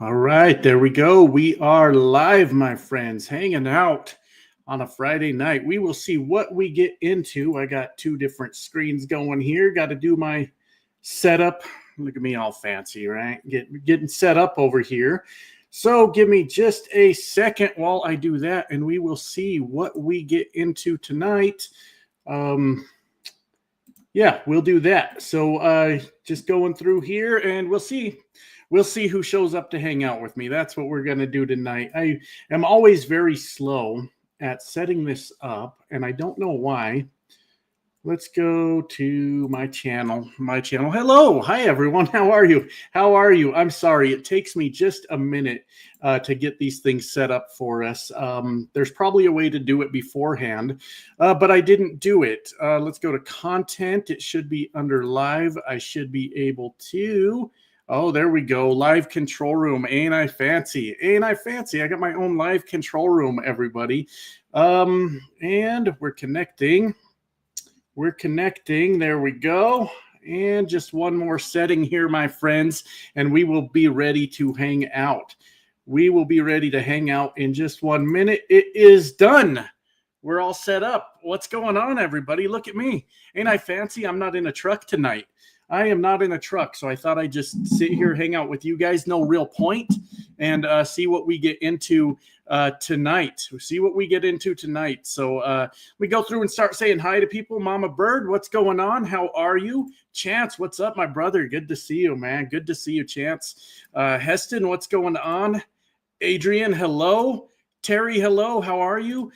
All right, there we go. We are live, my friends, hanging out on a Friday night. We will see what we get into. I got two different screens going here. Got to do my setup. Look at me all fancy, right? Getting set up over here. So give me just a second while I do that, and we will see what we get into tonight. Yeah, we'll do that. So just going through here, and we'll see. We'll see who shows up to hang out with me. That's what we're going to do tonight. I am always very slow at setting this up, and I don't know why. Let's go to my channel. Hello. Hi, everyone. How are you? I'm sorry. It takes me just a minute to get these things set up for us. There's probably a way to do it beforehand, but I didn't do it. Let's go to content. It should be under live. I should be able to... Oh, there we go. Live control room. Ain't I fancy? I got my own live control room, everybody. And we're connecting. There we go. And just one more setting here, my friends, and we will be ready to hang out. We will be ready to hang out in just 1 minute. It is done. We're all set up. What's going on, everybody? Look at me. Ain't I fancy? I'm not in a truck tonight. I am not in a truck, so I thought I'd just sit here, hang out with you guys, no real point, and see what we get into tonight. So we go through and start saying hi to people. Mama Bird, what's going on? How are you? Chance, what's up, my brother? Good to see you, man. Good to see you, Chance. Heston, what's going on? Adrian, hello. Terry, hello. How are you?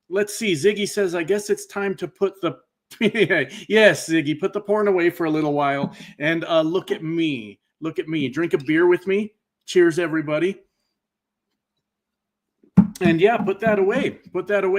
Let's see. Ziggy says, I guess it's time to put the yes, Ziggy, put the porn away for a little while and look at me. Drink a beer with me. Cheers, everybody. And yeah, put that away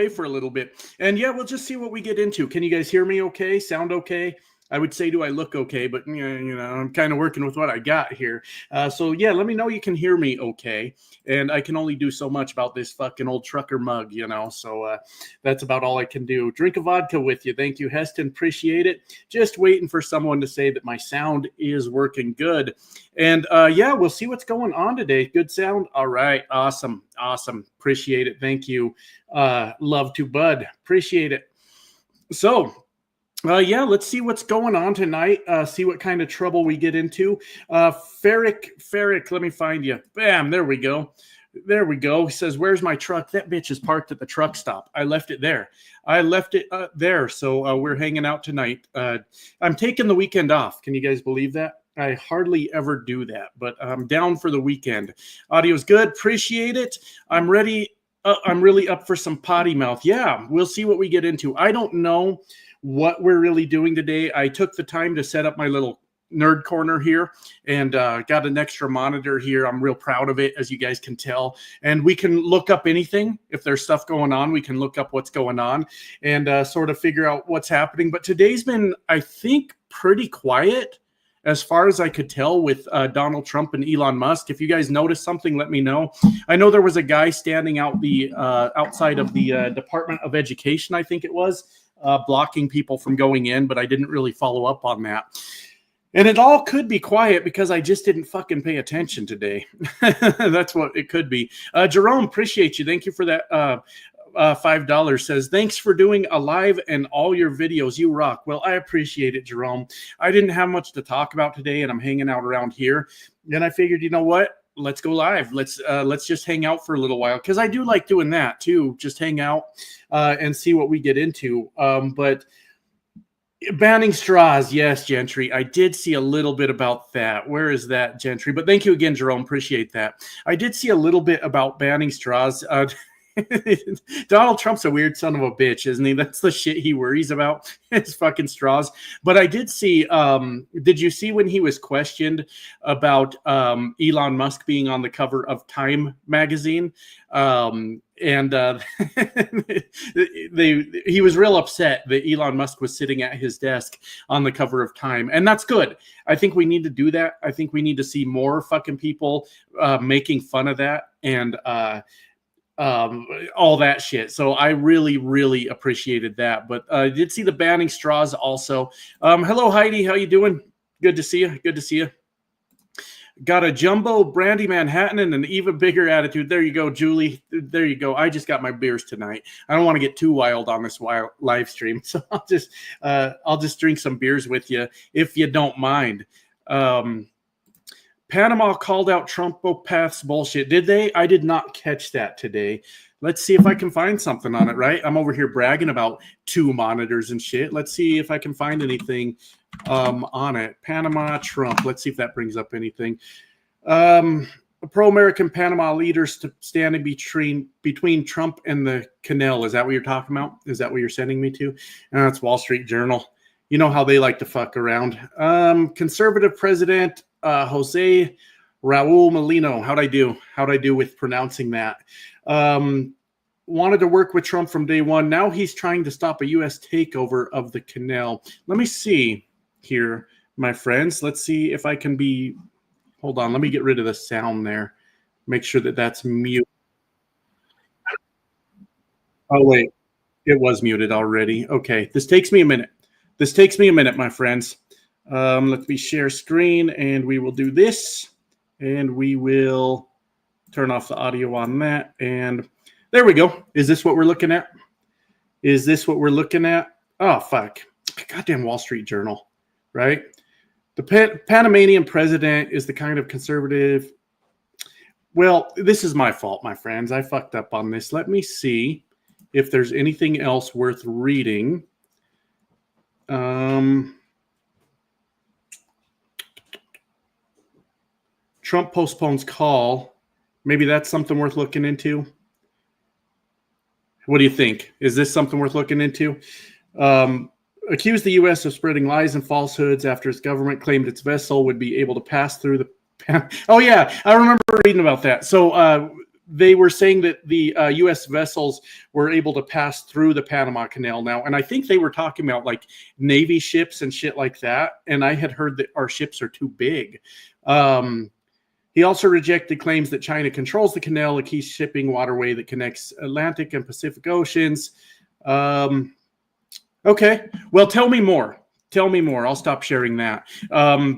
for a little bit. And yeah, we'll just see what we get into. Can you guys hear me okay? Sound okay? I would say, do I look okay? But, I'm kind of working with what I got here. So, yeah, let me know you can hear me okay. And I can only do so much about this fucking old trucker mug, So that's about all I can do. Drink a vodka with you. Thank you, Heston. Appreciate it. Just waiting for someone to say that my sound is working good. And, yeah, we'll see what's going on today. Good sound? All right. Awesome. Appreciate it. Thank you. Love to Bud. Appreciate it. So... yeah, let's see what's going on tonight. See what kind of trouble we get into. Ferric, let me find you. Bam, there we go. He says, where's my truck? That bitch is parked at the truck stop. I left it there. There. So we're hanging out tonight. I'm taking the weekend off. Can you guys believe that? I hardly ever do that, but I'm down for the weekend. Audio's good. Appreciate it. I'm ready. I'm really up for some potty mouth. Yeah, we'll see what we get into. I don't know what we're really doing today. I took the time to set up my little nerd corner here and got an extra monitor here. I'm real proud of it, as you guys can tell. And we can look up anything. If there's stuff going on, we can look up what's going on and sort of figure out what's happening. But today's been, I think, pretty quiet as far as I could tell with Donald Trump and Elon Musk. If you guys noticed something, let me know. I know there was a guy standing out outside of the Department of Education, I think it was, blocking people from going in, but I didn't really follow up on that. And it all could be quiet because I just didn't fucking pay attention today. That's what it could be. Jerome, appreciate you. Thank you for that. $5 says, thanks for doing a live and all your videos. You rock. Well, I appreciate it, Jerome. I didn't have much to talk about today, and I'm hanging out around here. And I figured, you know what? Let's go live. Let's just hang out for a little while, because I do like doing that too. Just hang out and see what we get into. But banning straws, yes, Gentry. I did see a little bit about that. Where is that, Gentry? But thank you again, Jerome. Appreciate that. I did see a little bit about banning straws. Donald Trump's a weird son of a bitch, isn't he? That's the shit he worries about, his fucking straws. But I did see, did you see when he was questioned about Elon Musk being on the cover of Time magazine? He was real upset that Elon Musk was sitting at his desk on the cover of Time. And that's good. I think we need to do that. I think we need to see more fucking people making fun of that and all that shit. So I really, really appreciated that. But I did see the banning straws also. Hello, Heidi. How you doing? Good to see you. Got a jumbo brandy Manhattan and an even bigger attitude. There you go, Julie. There you go. I just got my beers tonight. I don't want to get too wild on this live stream, so I'll just drink some beers with you if you don't mind. Panama called out Trumpopath's bullshit. Did they? I did not catch that today. Let's see if I can find something on it, right? I'm over here bragging about 2 monitors and shit. Let's see if I can find anything on it. Panama, Trump. Let's see if that brings up anything. Pro-American Panama leaders standing between Trump and the canal. Is that what you're talking about? Is that what you're sending me to? That's Wall Street Journal. You know how they like to fuck around. Conservative President Jose Raul Molino. How'd I do with pronouncing that? Wanted to work with Trump from day one. Now he's trying to stop a U.S. takeover of the canal. Let me see here, my friends. Let's see if I can be... Hold on. Let me get rid of the sound there. Make sure that that's mute. Oh, wait. It was muted already. Okay. This takes me a minute. My friends. Let me share screen, and we will do this. And we will turn off the audio on that. And there we go. Is this what we're looking at? Oh, fuck. Goddamn Wall Street Journal, right? The Panamanian president is the kind of conservative. Well, this is my fault, my friends. I fucked up on this. Let me see if there's anything else worth reading. Trump postpones call. Maybe that's something worth looking into. What do you think? Is this something worth looking into? Accused the U.S. of spreading lies and falsehoods after its government claimed its vessel would be able to pass through the... Oh, yeah, I remember reading about that. So they were saying that the U.S. vessels were able to pass through the Panama Canal now. And I think they were talking about like Navy ships and shit like that. And I had heard that our ships are too big. He also rejected claims that China controls the canal, a key shipping waterway that connects Atlantic and Pacific Oceans. Okay, well, tell me more. I'll stop sharing that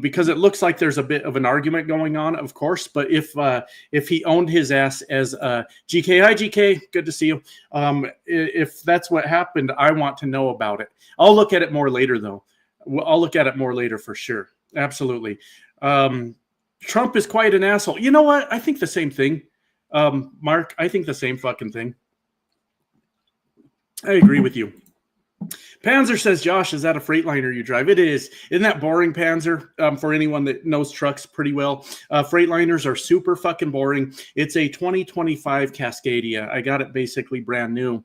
because it looks like there's a bit of an argument going on, of course. But if he owned his ass as GK, hi GK, good to see you. If that's what happened, I want to know about it. I'll look at it more later, though. I'll look at it more later for sure. Absolutely. Trump is quite an asshole. You know what? I think the same thing. Mark, I think the same fucking thing. I agree with you. Panzer says, Josh, is that a Freightliner you drive? It is. Isn't that boring, Panzer? For anyone that knows trucks pretty well. Freightliners are super fucking boring. It's a 2025 Cascadia. I got it basically brand new.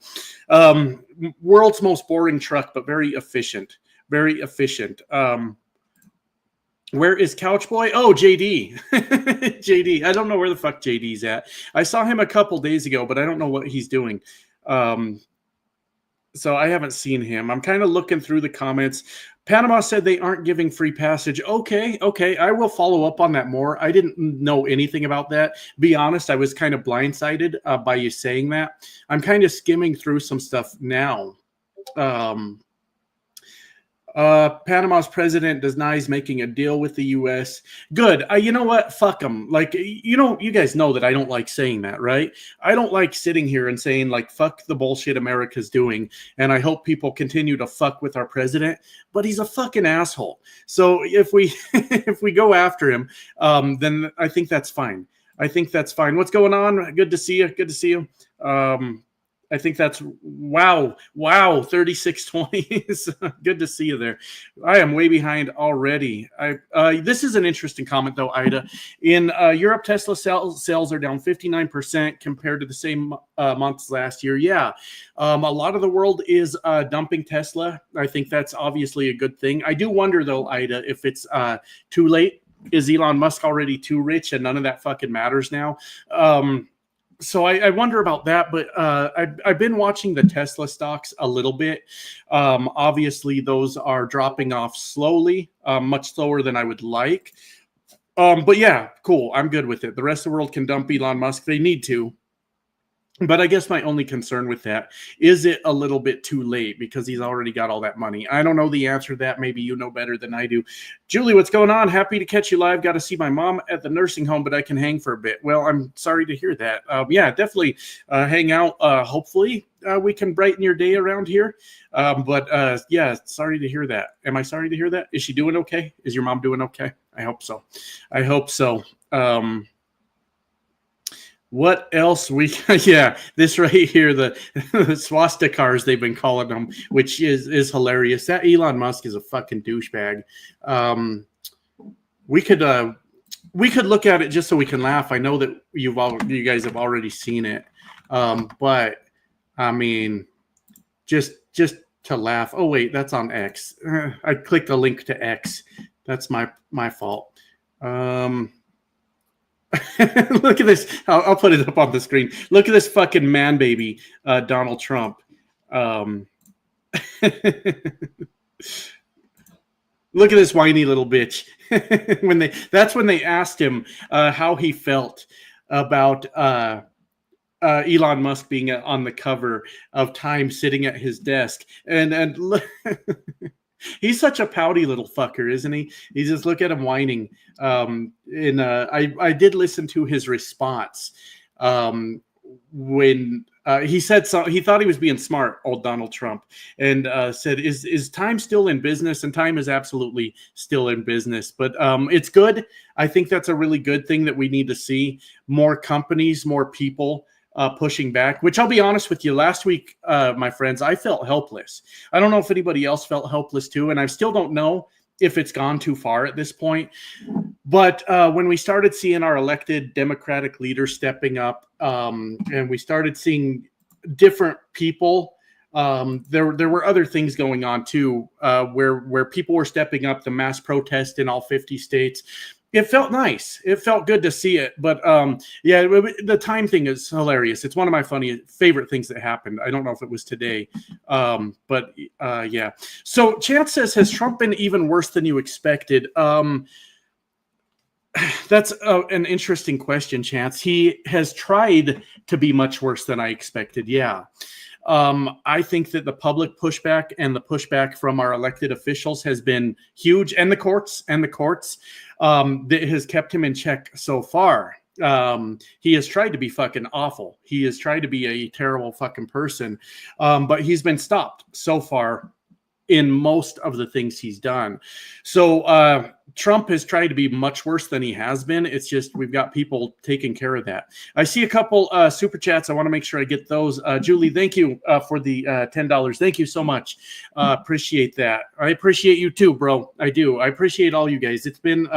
World's most boring truck, but very efficient. Very efficient. Where is Couchboy? Oh, JD. JD. I don't know where the fuck JD's at. I saw him a couple days ago, but I don't know what he's doing. So I haven't seen him. I'm kind of looking through the comments. Panama said they aren't giving free passage. Okay. I will follow up on that more. I didn't know anything about that. Be honest, I was kind of blindsided by you saying that. I'm kind of skimming through some stuff now. Panama's president denies making a deal with the U.S. Good. You know what? Fuck them. Like, you guys know that I don't like saying that, right? I don't like sitting here and saying, like, fuck the bullshit America's doing. And I hope people continue to fuck with our president. But he's a fucking asshole. So if we if we go after him, then I think that's fine. What's going on? Good to see you. I think that's wow, 3620. Good to see you there. I am way behind already. This is an interesting comment though, Ida. In Europe, Tesla sales are down 59% compared to the same months last year. Yeah, a lot of the world is dumping Tesla. I think that's obviously a good thing. I do wonder though, Ida, if it's too late. Is Elon Musk already too rich and none of that fucking matters now? So I wonder about that, but I've been watching the Tesla stocks a little bit. Obviously, those are dropping off slowly, much slower than I would like. But yeah, cool. I'm good with it. The rest of the world can dump Elon Musk. They need to. But I guess my only concern with that is it a little bit too late because he's already got all that money. I don't know the answer to that. Maybe you know better than I do. Julie, what's going on? Happy to catch you live. Got to see my mom at the nursing home, but I can hang for a bit. Well, I'm sorry to hear that. Yeah, definitely hang out. Hopefully we can brighten your day around here. But yeah, sorry to hear that. Am I sorry to hear that? Is she doing okay? Is your mom doing okay? I hope so. I hope so. What else yeah, this right here, the swastikars they've been calling them, which is hilarious. That Elon Musk is a fucking douchebag. We could look at it just so we can laugh. I know that you guys have already seen it. But I mean, just to laugh. Oh wait, that's on X. I clicked a link to X. That's my fault. Look at this. I'll put it up on the screen. Look at this fucking man baby, Donald Trump. Look at this whiny little bitch. That's when they asked him how he felt about Elon Musk being on the cover of Time, sitting at his desk, and he's such a pouty little fucker, isn't he? You just look at him whining. I did listen to his response when he said he thought he was being smart, old Donald Trump, and said, "Is Time still in business?" And Time is absolutely still in business, but it's good. I think that's a really good thing that we need to see more companies, more people pushing back, which I'll be honest with you, last week, my friends, I felt helpless. I don't know if anybody else felt helpless too, and I still don't know if it's gone too far at this point. But when we started seeing our elected Democratic leaders stepping up, and we started seeing different people, there were other things going on too, where people were stepping up, the mass protest in all 50 states. It felt nice. It felt good to see it. But yeah, the Time thing is hilarious. It's one of my favorite things that happened. I don't know if it was today. But yeah. So Chance says, has Trump been even worse than you expected? That's an interesting question, Chance. He has tried to be much worse than I expected. Yeah. I think that the public pushback and the pushback from our elected officials has been huge, and the courts that has kept him in check so far. He has tried to be fucking awful. He has tried to be a terrible fucking person, but he's been stopped so far in most of the things he's done. So Trump has tried to be much worse than he has been. It's just we've got people taking care of that. I see a couple super chats. I want to make sure I get those. Julie, thank you for the $10. Thank you so much. Appreciate that. I appreciate you too, bro. I do. I appreciate all you guys. It's been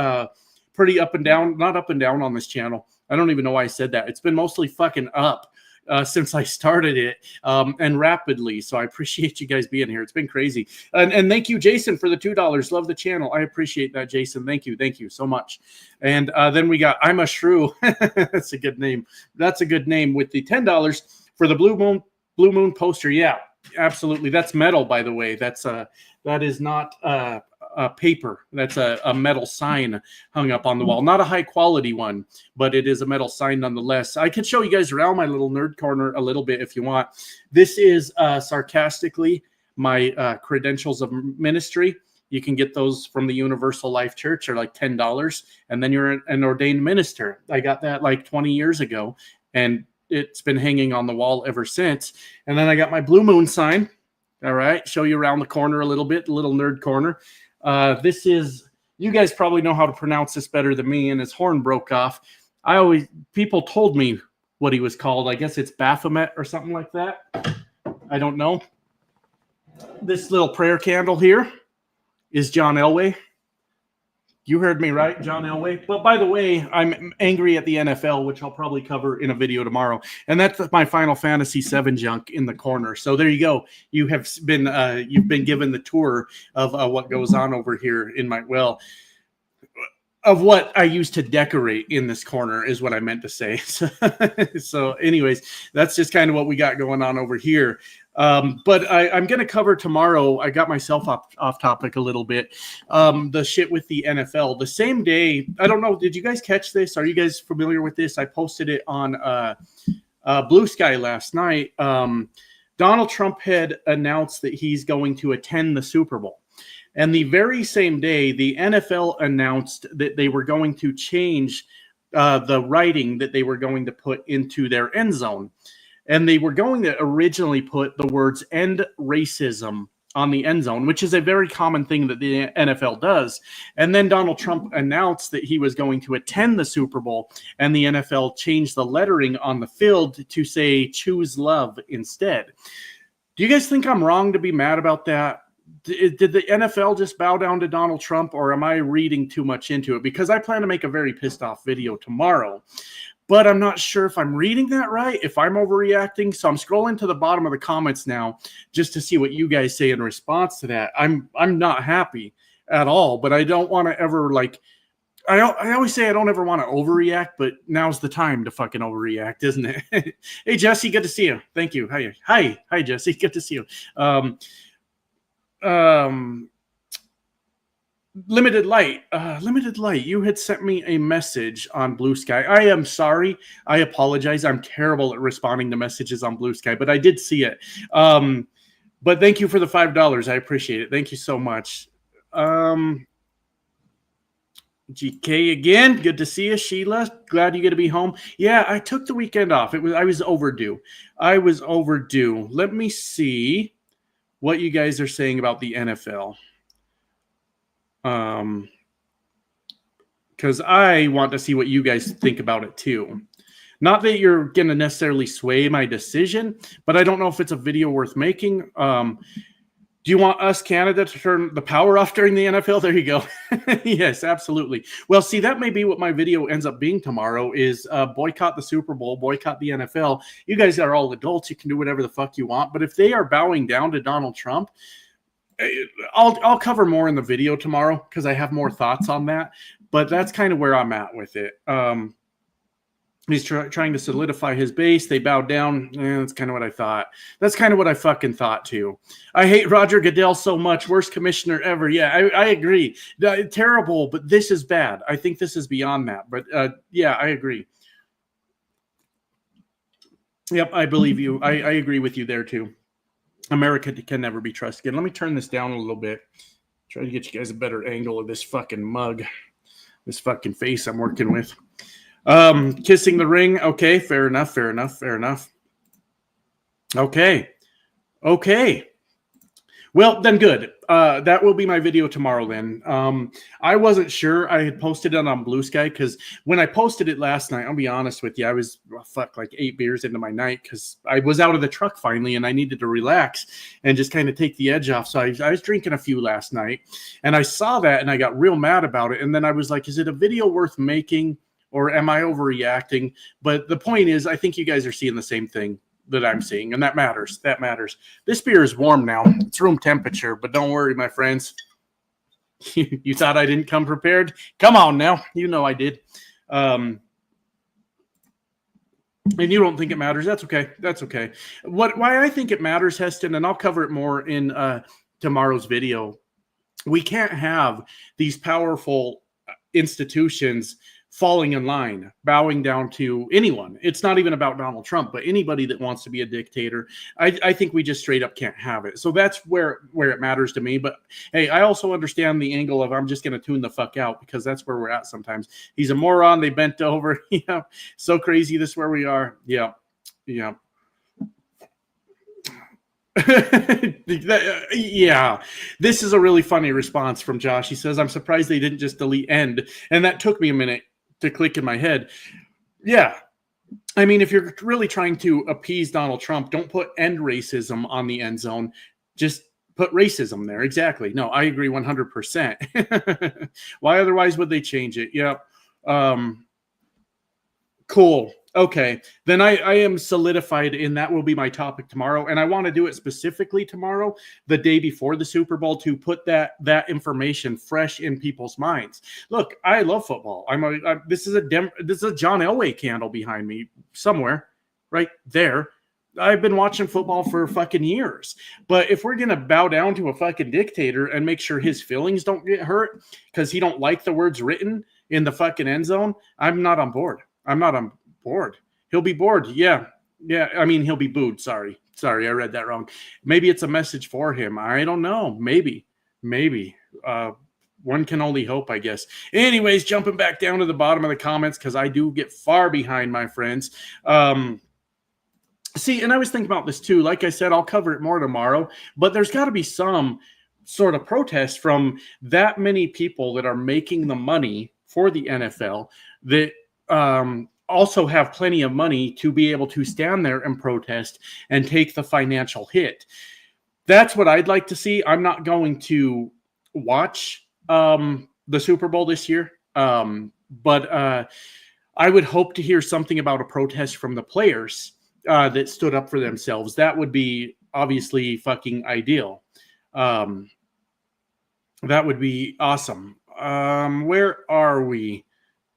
pretty up and down, not up and down on this channel. I don't even know why I said that. It's been mostly fucking up since I started it, and rapidly. So I appreciate you guys being here. It's been crazy. And thank you, Jason, for the $2. Love the channel. I appreciate that, Jason. Thank you. Thank you so much. And then we got I'm a Shrew. That's a good name. That's a good name with the $10 for the Blue Moon poster. Yeah, absolutely. That's metal, by the way. That is not paper. That's a metal sign hung up on the wall. Not a high quality one, but it is a metal sign nonetheless. I can show you guys around my little nerd corner a little bit if you want. This is sarcastically my credentials of ministry. You can get those from the Universal Life Church. They're like $10, and then you're an ordained minister. I got that like 20 years ago, and it's been hanging on the wall ever since. And then I got my Blue Moon sign. All right, show you around the corner a little bit, the little nerd corner. This is, you guys probably know how to pronounce this better than me, and his horn broke off. People told me what he was called. I guess it's Baphomet or something like that. I don't know. This little prayer candle here is John Elway. You heard me right, John Elway. But by the way, I'm angry at the NFL, which I'll probably cover in a video tomorrow. And that's my Final Fantasy VII junk in the corner. So there you go. You've been given the tour of what goes on over here in of what I used to decorate in this corner is what I meant to say. So anyways, that's just kind of what we got going on over here. But I'm going to cover tomorrow. I got myself off topic a little bit. The shit with the NFL. The same day, I don't know, did you guys catch this? Are you guys familiar with this? I posted it on Blue Sky last night, Donald Trump had announced that he's going to attend the Super Bowl. And the very same day, the NFL announced that they were going to change the writing that they were going to put into their end zone. And they were going to originally put the words "end racism" on the end zone, which is a very common thing that the NFL does. And then Donald Trump announced that he was going to attend the Super Bowl, and the NFL changed the lettering on the field to say "choose love" instead. Do you guys think I'm wrong to be mad about that? Did the NFL just bow down to Donald Trump, or am I reading too much into it? Because I plan to make a very pissed off video tomorrow, but I'm not sure if I'm reading that right, if I'm overreacting. So I'm scrolling to the bottom of the comments now just to see what you guys say in response to that. I'm not happy at all, but I don't want to ever I always say I don't ever want to overreact, but now's the time to fucking overreact, isn't it? Hey, Jesse, good to see you. Thank you. Hi, Jesse. Good to see you. Limited light, you had sent me a message on Blue Sky. I am sorry. I apologize. I'm terrible at responding to messages on Blue Sky, but I did see it. But thank you for the $5. I appreciate it. Thank you so much. GK again. Good to see you, Sheila. Glad you get to be home. Yeah, I took the weekend off. I was overdue. Let me see what you guys are saying about the NFL. Because I want to see what you guys think about it too. Not that you're going to necessarily sway my decision, but I don't know if it's a video worth making. Do you want us, Canada, to turn the power off during the NFL? There you go. Yes, absolutely. Well, see, that may be what my video ends up being tomorrow is boycott the Super Bowl, boycott the NFL. You guys are all adults. You can do whatever the fuck you want. But if they are bowing down to Donald Trump, I'll cover more in the video tomorrow because I have more thoughts on that. But that's kind of where I'm at with it. He's trying to solidify his base. They bowed down. That's kind of what I thought. That's kind of what I fucking thought too. I hate Roger Goodell so much. Worst commissioner ever. Yeah, I agree. Terrible, but this is bad. I think this is beyond that. But yeah, I agree. Yep, I believe you. I agree with you there too. America can never be trusted. Let me turn this down a little bit. Try to get you guys a better angle of this fucking mug. This fucking face I'm working with. Kissing the ring. Okay, fair enough. Okay. Well, then good. That will be my video tomorrow then. I wasn't sure. I had posted it on Blue Sky because when I posted it last night, I'll be honest with you, I was like 8 beers into my night because I was out of the truck finally and I needed to relax and just kind of take the edge off. So I was drinking a few last night and I saw that and I got real mad about it. And then I was like, is it a video worth making or am I overreacting? But the point is, I think you guys are seeing the same thing that I'm seeing, and that matters. This beer is warm now. It's room temperature, but don't worry, my friends. You thought I didn't come prepared? Come on now. You know I did. And you don't think it matters. That's okay. Why I think it matters, Heston, and I'll cover it more in tomorrow's video. We can't have these powerful institutions falling in line, bowing down to anyone. It's not even about Donald Trump, but anybody that wants to be a dictator. I think we just straight up can't have it. So that's where it matters to me. But hey, I also understand the angle of I'm just going to tune the fuck out because that's where we're at sometimes. He's a moron. They bent over. Yeah, so crazy. This is where we are. Yeah. Yeah. Yeah, this is a really funny response from Josh. He says, I'm surprised they didn't just delete end. And that took me a minute to click in my head. Yeah. I mean, if you're really trying to appease Donald Trump, don't put end racism on the end zone. Just put racism there. Exactly. No, I agree 100%. Why otherwise would they change it? Yeah. Cool. Okay, then I am solidified in that will be my topic tomorrow. And I want to do it specifically tomorrow, the day before the Super Bowl, to put that information fresh in people's minds. Look, I love football. This is a John Elway candle behind me somewhere right there. I've been watching football for fucking years. But if we're going to bow down to a fucking dictator and make sure his feelings don't get hurt because he don't like the words written in the fucking end zone, I'm not on board. He'll be bored. Yeah. Yeah, I mean, he'll be booed. Sorry, I read that wrong. Maybe it's a message for him. I don't know. Maybe. One can only hope, I guess. Anyways, jumping back down to the bottom of the comments, because I do get far behind, my friends. See, and I was thinking about this too. Like I said, I'll cover it more tomorrow, but there's got to be some sort of protest from that many people that are making the money for the NFL that also have plenty of money to be able to stand there and protest and take the financial hit. That's what I'd like to see. I'm not going to watch the Super Bowl this year, but I would hope to hear something about a protest from the players that stood up for themselves. That would be obviously fucking ideal. That would be awesome. Where are we?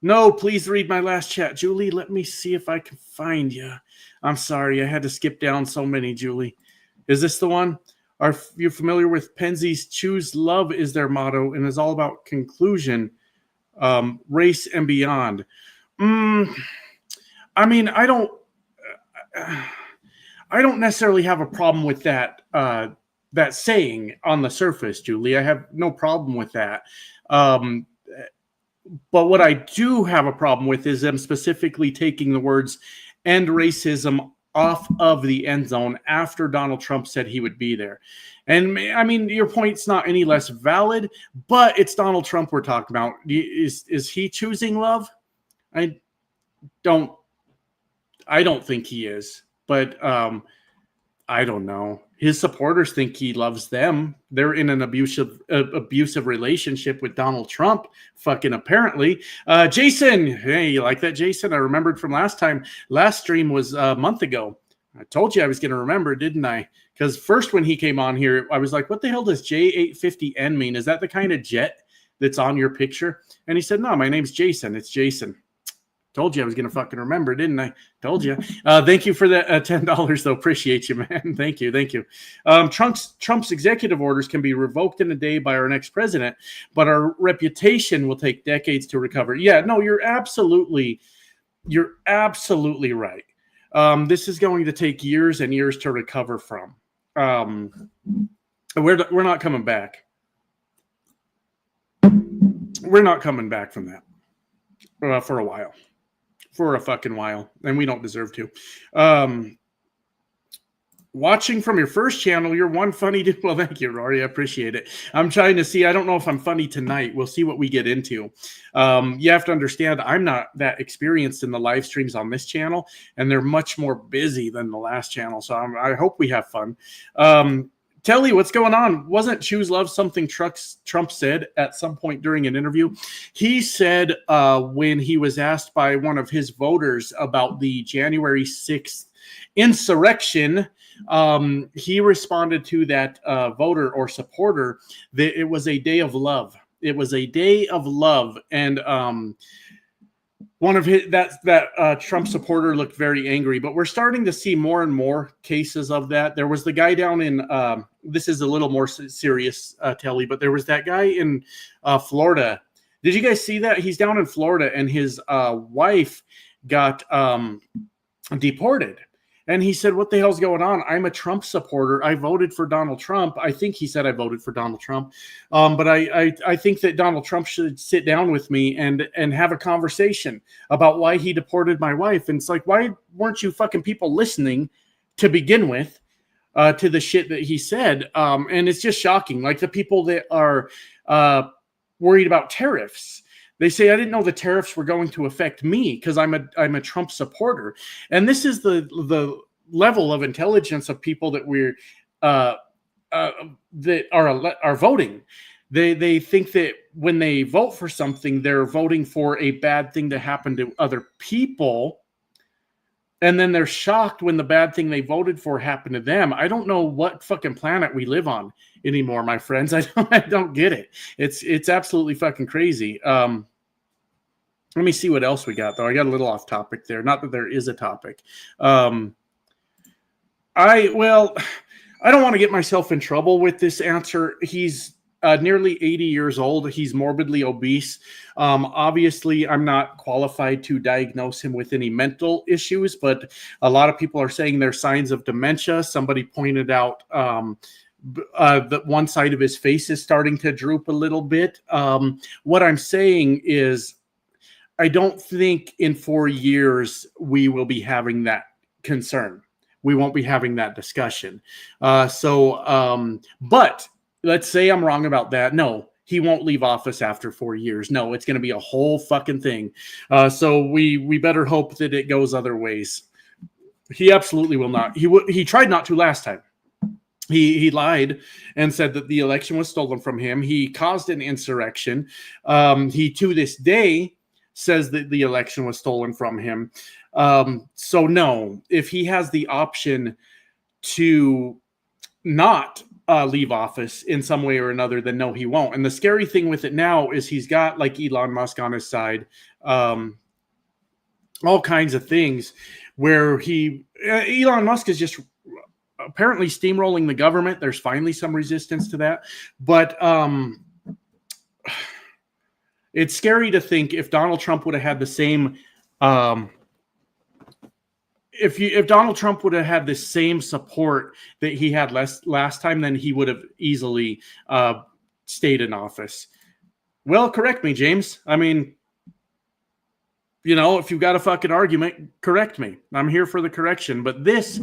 No, please read my last chat. Julie, let me see if I can find you. I'm sorry, I had to skip down so many, Julie. Is this the one? Are you familiar with Penzie's Choose Love is their motto and is all about conclusion, race and beyond? I mean, I don't necessarily have a problem with that that saying on the surface, Julie. I have no problem with that. But what I do have a problem with is them specifically taking the words "end racism" off of the end zone after Donald Trump said he would be there. And I mean, your point's not any less valid, but it's Donald Trump we're talking about. Is he choosing love? I don't think he is, but I don't know. His supporters think he loves them. They're in an abusive relationship with Donald Trump, fucking apparently. Jason, hey, you like that, Jason? I remembered from last time. Last stream was a month ago. I told you I was going to remember, didn't I? Because first when he came on here, I was like, what the hell does J850N mean? Is that the kind of jet that's on your picture? And he said, no, my name's Jason. It's Jason. Told you I was going to fucking remember, didn't I? Told you. Thank you for that $10, though. Appreciate you, man. Thank you. Trump's executive orders can be revoked in a day by our next president, but our reputation will take decades to recover. Yeah, no, you're absolutely right. This is going to take years and years to recover from. We're not coming back. We're not coming back from that for a while. For a fucking while, and we don't deserve to. Watching from your first channel, you're one funny dude. Well, thank you, Rory. I appreciate it. I'm trying to see. I don't know if I'm funny tonight. We'll see what we get into. You have to understand, I'm not that experienced in the live streams on this channel, and they're much more busy than the last channel. So I hope we have fun. Telly, what's going on? Wasn't choose love something Trump said at some point during an interview? He said when he was asked by one of his voters about the January 6th insurrection, he responded to that voter or supporter that it was a day of love. It was a day of love. And one of his that Trump supporter looked very angry, but we're starting to see more and more cases of that. There was the guy down in this is a little more serious, Telly, but there was that guy in Florida. Did you guys see that? He's down in Florida, and his wife got deported. And he said, what the hell's going on? I'm a Trump supporter. I voted for Donald Trump. I think he said I voted for Donald Trump. But I think that Donald Trump should sit down with me and have a conversation about why he deported my wife. And it's like, why weren't you fucking people listening to begin with to the shit that he said? And it's just shocking. Like the people that are worried about tariffs. They say, I didn't know the tariffs were going to affect me because I'm a Trump supporter. And this is the level of intelligence of people that we're that are voting. They think that when they vote for something, they're voting for a bad thing to happen to other people. And then they're shocked when the bad thing they voted for happened to them. I don't know what fucking planet we live on anymore, my friends. I don't get it. It's absolutely fucking crazy. Let me see what else we got, though. I got a little off topic there. Not that there is a topic. I don't want to get myself in trouble with this answer. He's nearly 80 years old. He's morbidly obese. Obviously, I'm not qualified to diagnose him with any mental issues, but a lot of people are saying there's signs of dementia. Somebody pointed out that one side of his face is starting to droop a little bit. What I'm saying is, I don't think in 4 years we will be having that concern. We won't be having that discussion. But let's say I'm wrong about that. No, he won't leave office after 4 years. No, it's going to be a whole fucking thing. So we better hope that it goes other ways. He absolutely will not. He tried not to last time. He lied and said that the election was stolen from him. He caused an insurrection. He, to this day, says that the election was stolen from him. So no, if he has the option to not leave office in some way or another, then no, he won't. And the scary thing with it now is he's got like Elon Musk on his side, all kinds of things where Elon Musk is just apparently steamrolling the government. There's finally some resistance to that, but it's scary to think if Donald Trump would have had the same, if Donald Trump would have had the same support that he had last time, then he would have easily stayed in office. Well, correct me, James. I mean, if you've got a fucking argument, correct me. I'm here for the correction. But this,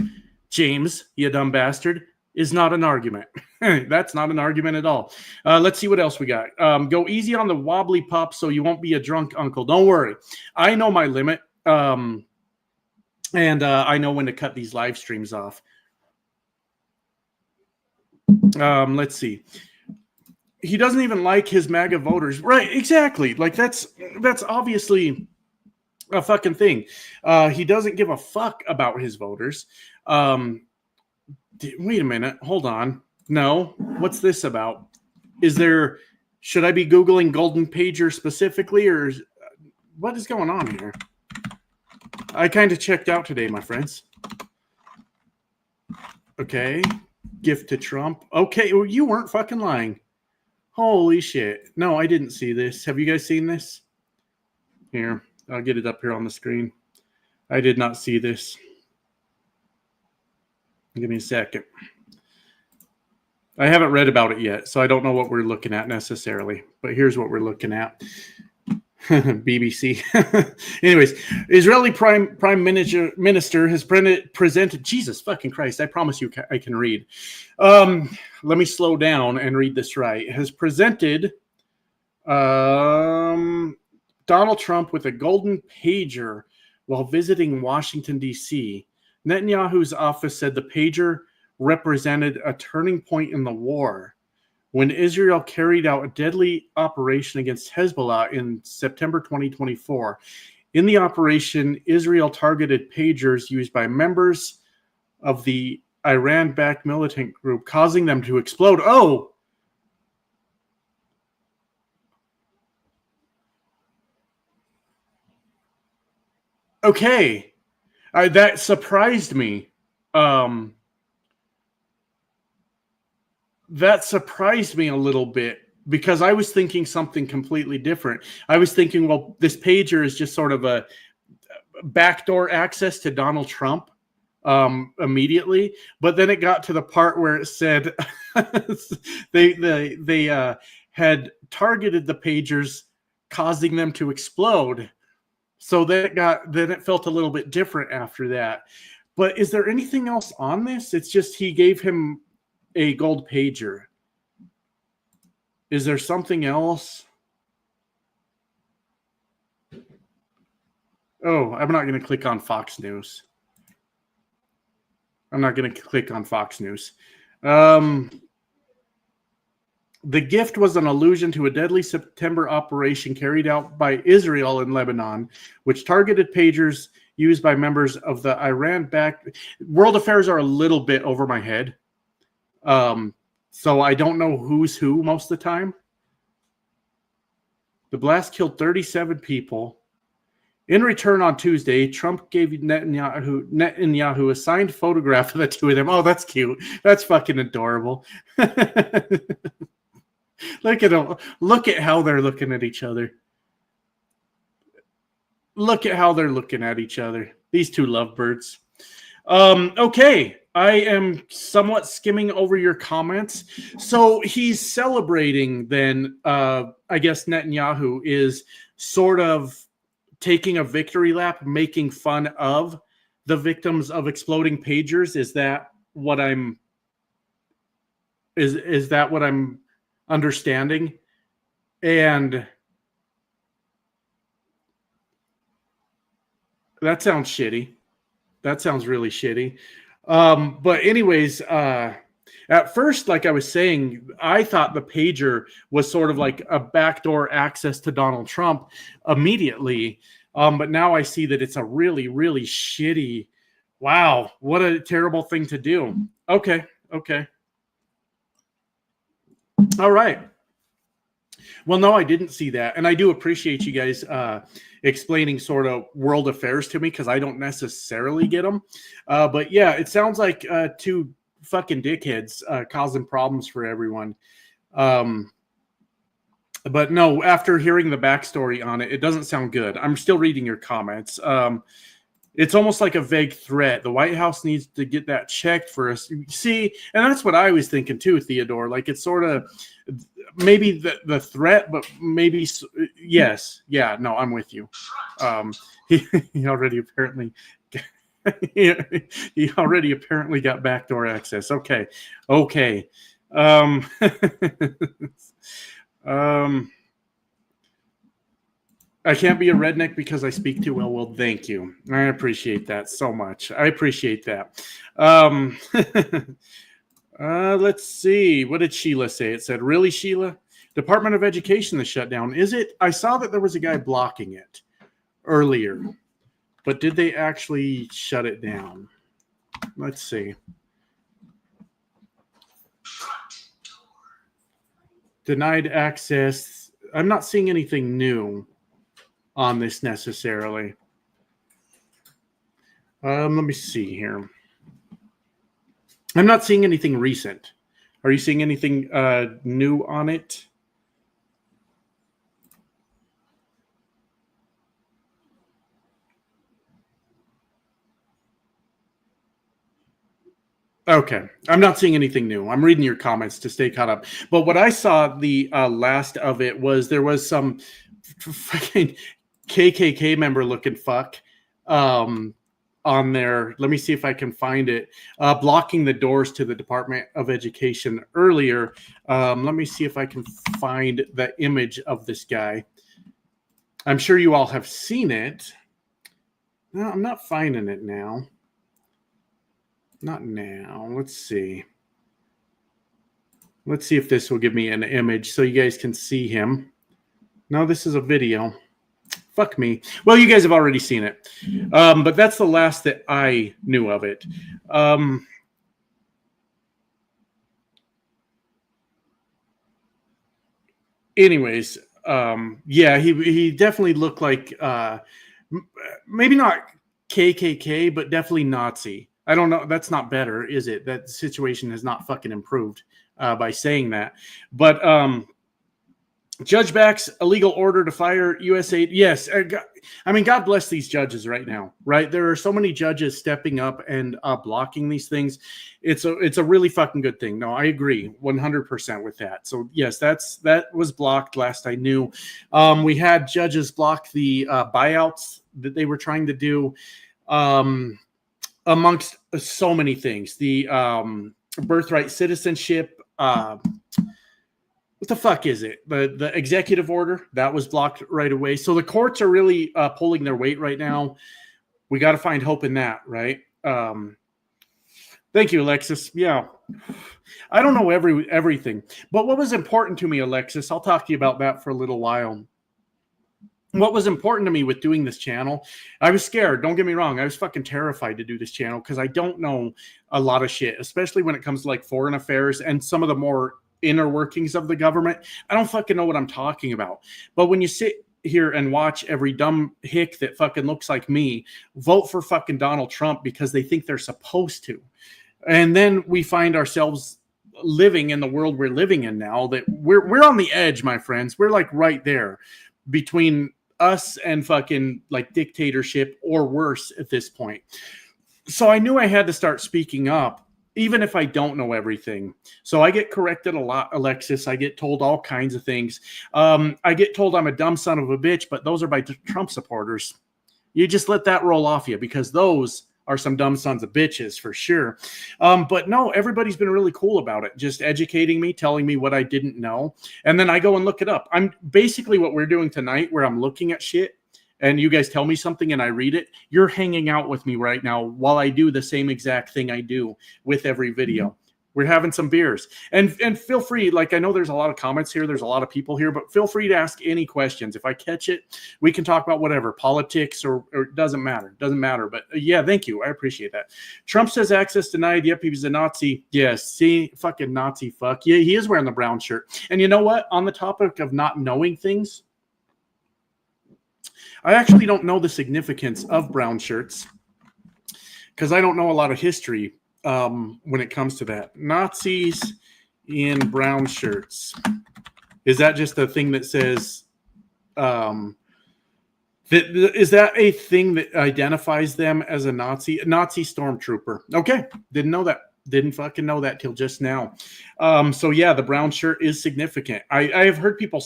James, you dumb bastard, is not an argument. That's not an argument at all. Let's see what else we got. Go easy on the wobbly pop so you won't be a drunk uncle. Don't worry. I know my limit. And I know when to cut these live streams off. Let's see. He doesn't even like his MAGA voters. Right, exactly. Like that's obviously a fucking thing. He doesn't give a fuck about his voters. Wait a minute. Hold on. No. What's this about? Should I be Googling Golden Pager specifically, or what is going on here? I kind of checked out today, my friends. Okay. Gift to Trump. Okay. Well, you weren't fucking lying. Holy shit. No, I didn't see this. Have you guys seen this? Here. I'll get it up here on the screen. I did not see this. Give me a second. I haven't read about it yet, so I don't know what we're looking at necessarily. But here's what we're looking at. BBC. Anyways, Israeli Prime Minister has presented. Jesus fucking Christ! I promise you, I can read. Let me slow down and read this right. Has presented Donald Trump with a golden pager while visiting Washington, D.C. Netanyahu's office said the pager represented a turning point in the war when Israel carried out a deadly operation against Hezbollah in September 2024. In the operation, Israel targeted pagers used by members of the Iran-backed militant group, causing them to explode. Oh! Okay. That surprised me. That surprised me a little bit because I was thinking something completely different. I was thinking, well, this pager is just sort of a backdoor access to Donald Trump immediately. But then it got to the part where it said they had targeted the pagers, causing them to explode. So then it felt a little bit different after that. But is there anything else on this? It's just he gave him a gold pager. Is there something else? Oh, I'm not going to click on Fox News. I'm not going to click on Fox News. The gift was an allusion to a deadly September operation carried out by Israel in Lebanon, which targeted pagers used by members of the Iran-backed. World affairs are a little bit over my head. So I don't know who's who most of the time. The blast killed 37 people. In return, on Tuesday, Trump gave Netanyahu a signed photograph of the two of them. Oh, that's cute. That's fucking adorable. Look at them. Look at how they're looking at each other. Look at how they're looking at each other. These two lovebirds. Okay. I am somewhat skimming over your comments. So he's celebrating then, I guess Netanyahu is sort of taking a victory lap, making fun of the victims of exploding pagers. Is that what I'm understanding? And that sounds shitty. That sounds really shitty. But anyways, at first, like I was saying, I thought the pager was sort of like a backdoor access to Donald Trump immediately. But now I see that it's a really, really shitty. Wow, what a terrible thing to do. Okay. All right. Well, no, I didn't see that. And I do appreciate you guys explaining sort of world affairs to me because I don't necessarily get them. But yeah, it sounds like two fucking dickheads causing problems for everyone. But no, after hearing the backstory on it, it doesn't sound good. I'm still reading your comments. It's almost like a vague threat. The White House needs to get that checked for us. See, and that's what I was thinking too, Theodore. Like it's sort of maybe the threat, but maybe yes, yeah. No, I'm with you. He already apparently he already apparently got backdoor access. Okay. I can't be a redneck because I speak too well. Well, thank you. I appreciate that so much. I appreciate that. Let's see. What did Sheila say? It said, really, Sheila? Department of Education is shut down. Is it? I saw that there was a guy blocking it earlier. But did they actually shut it down? Let's see. Denied access. I'm not seeing anything new on this necessarily. Let me see here. I'm not seeing anything recent. Are you seeing anything new on it? Okay. I'm not seeing anything new. I'm reading your comments to stay caught up. But what I saw the last of it was there was some fucking KKK member looking fuck on there. Let me see if I can find it. Blocking the doors to the Department of Education earlier. Let me see if I can find the image of this guy. I'm sure you all have seen it. No, I'm not finding it now. Not now. Let's see. Let's see if this will give me an image so you guys can see him. No, this is a video. Fuck me. Well, you guys have already seen it. But that's the last that I knew of it. Anyways, yeah, he definitely looked like maybe not KKK, but definitely Nazi. I don't know. That's not better, is it? That situation has not fucking improved by saying that. But Judge backs illegal order to fire U.S. aid. Yes. I mean, God bless these judges right now, right? There are so many judges stepping up and blocking these things. It's a really fucking good thing. No, I agree 100% with that. So yes, that was blocked last I knew. We had judges block the buyouts that they were trying to do amongst so many things. The birthright citizenship, what the fuck is it? The executive order that was blocked right away. So the courts are really pulling their weight right now. We got to find hope in that, right? Thank you, Alexis. Yeah, I don't know everything, but what was important to me, Alexis, I'll talk to you about that for a little while. What was important to me with doing this channel, I was scared. Don't get me wrong. I was fucking terrified to do this channel because I don't know a lot of shit, especially when it comes to like foreign affairs and some of the more inner workings of the government. I don't fucking know what I'm talking about. But when you sit here and watch every dumb hick that fucking looks like me vote for fucking Donald Trump because they think they're supposed to, and then we find ourselves living in the world we're living in now, that we're on the edge, my friends. We're like right there between us and fucking like dictatorship or worse at this point. So I knew I had to start speaking up, even if I don't know everything. So I get corrected a lot, Alexis. I get told all kinds of things. I get told I'm a dumb son of a bitch, but those are by Trump supporters. You just let that roll off you, because those are some dumb sons of bitches for sure. But no, everybody's been really cool about it, just educating me, telling me what I didn't know. And then I go and look it up. I'm basically what we're doing tonight, where I'm looking at shit and you guys tell me something and I read it. You're hanging out with me right now while I do the same exact thing I do with every video. We're having some beers, and feel free. Like, I know there's a lot of comments here. There's a lot of people here, but feel free to ask any questions. If I catch it, we can talk about whatever, politics or it doesn't matter. Doesn't matter. But yeah, thank you. I appreciate that. Trump says access denied. Yep, he's a Nazi. Yes. See, fucking Nazi fuck. Yeah, he is wearing the brown shirt. And you know what? On the topic of not knowing things, I actually don't know the significance of brown shirts because I don't know a lot of history. When it comes to that, Nazis in brown shirts, is that just a thing that says, is that a thing that identifies them as a Nazi stormtrooper? Okay. Didn't know that. Didn't fucking know that till just now. So yeah, the brown shirt is significant. I have heard people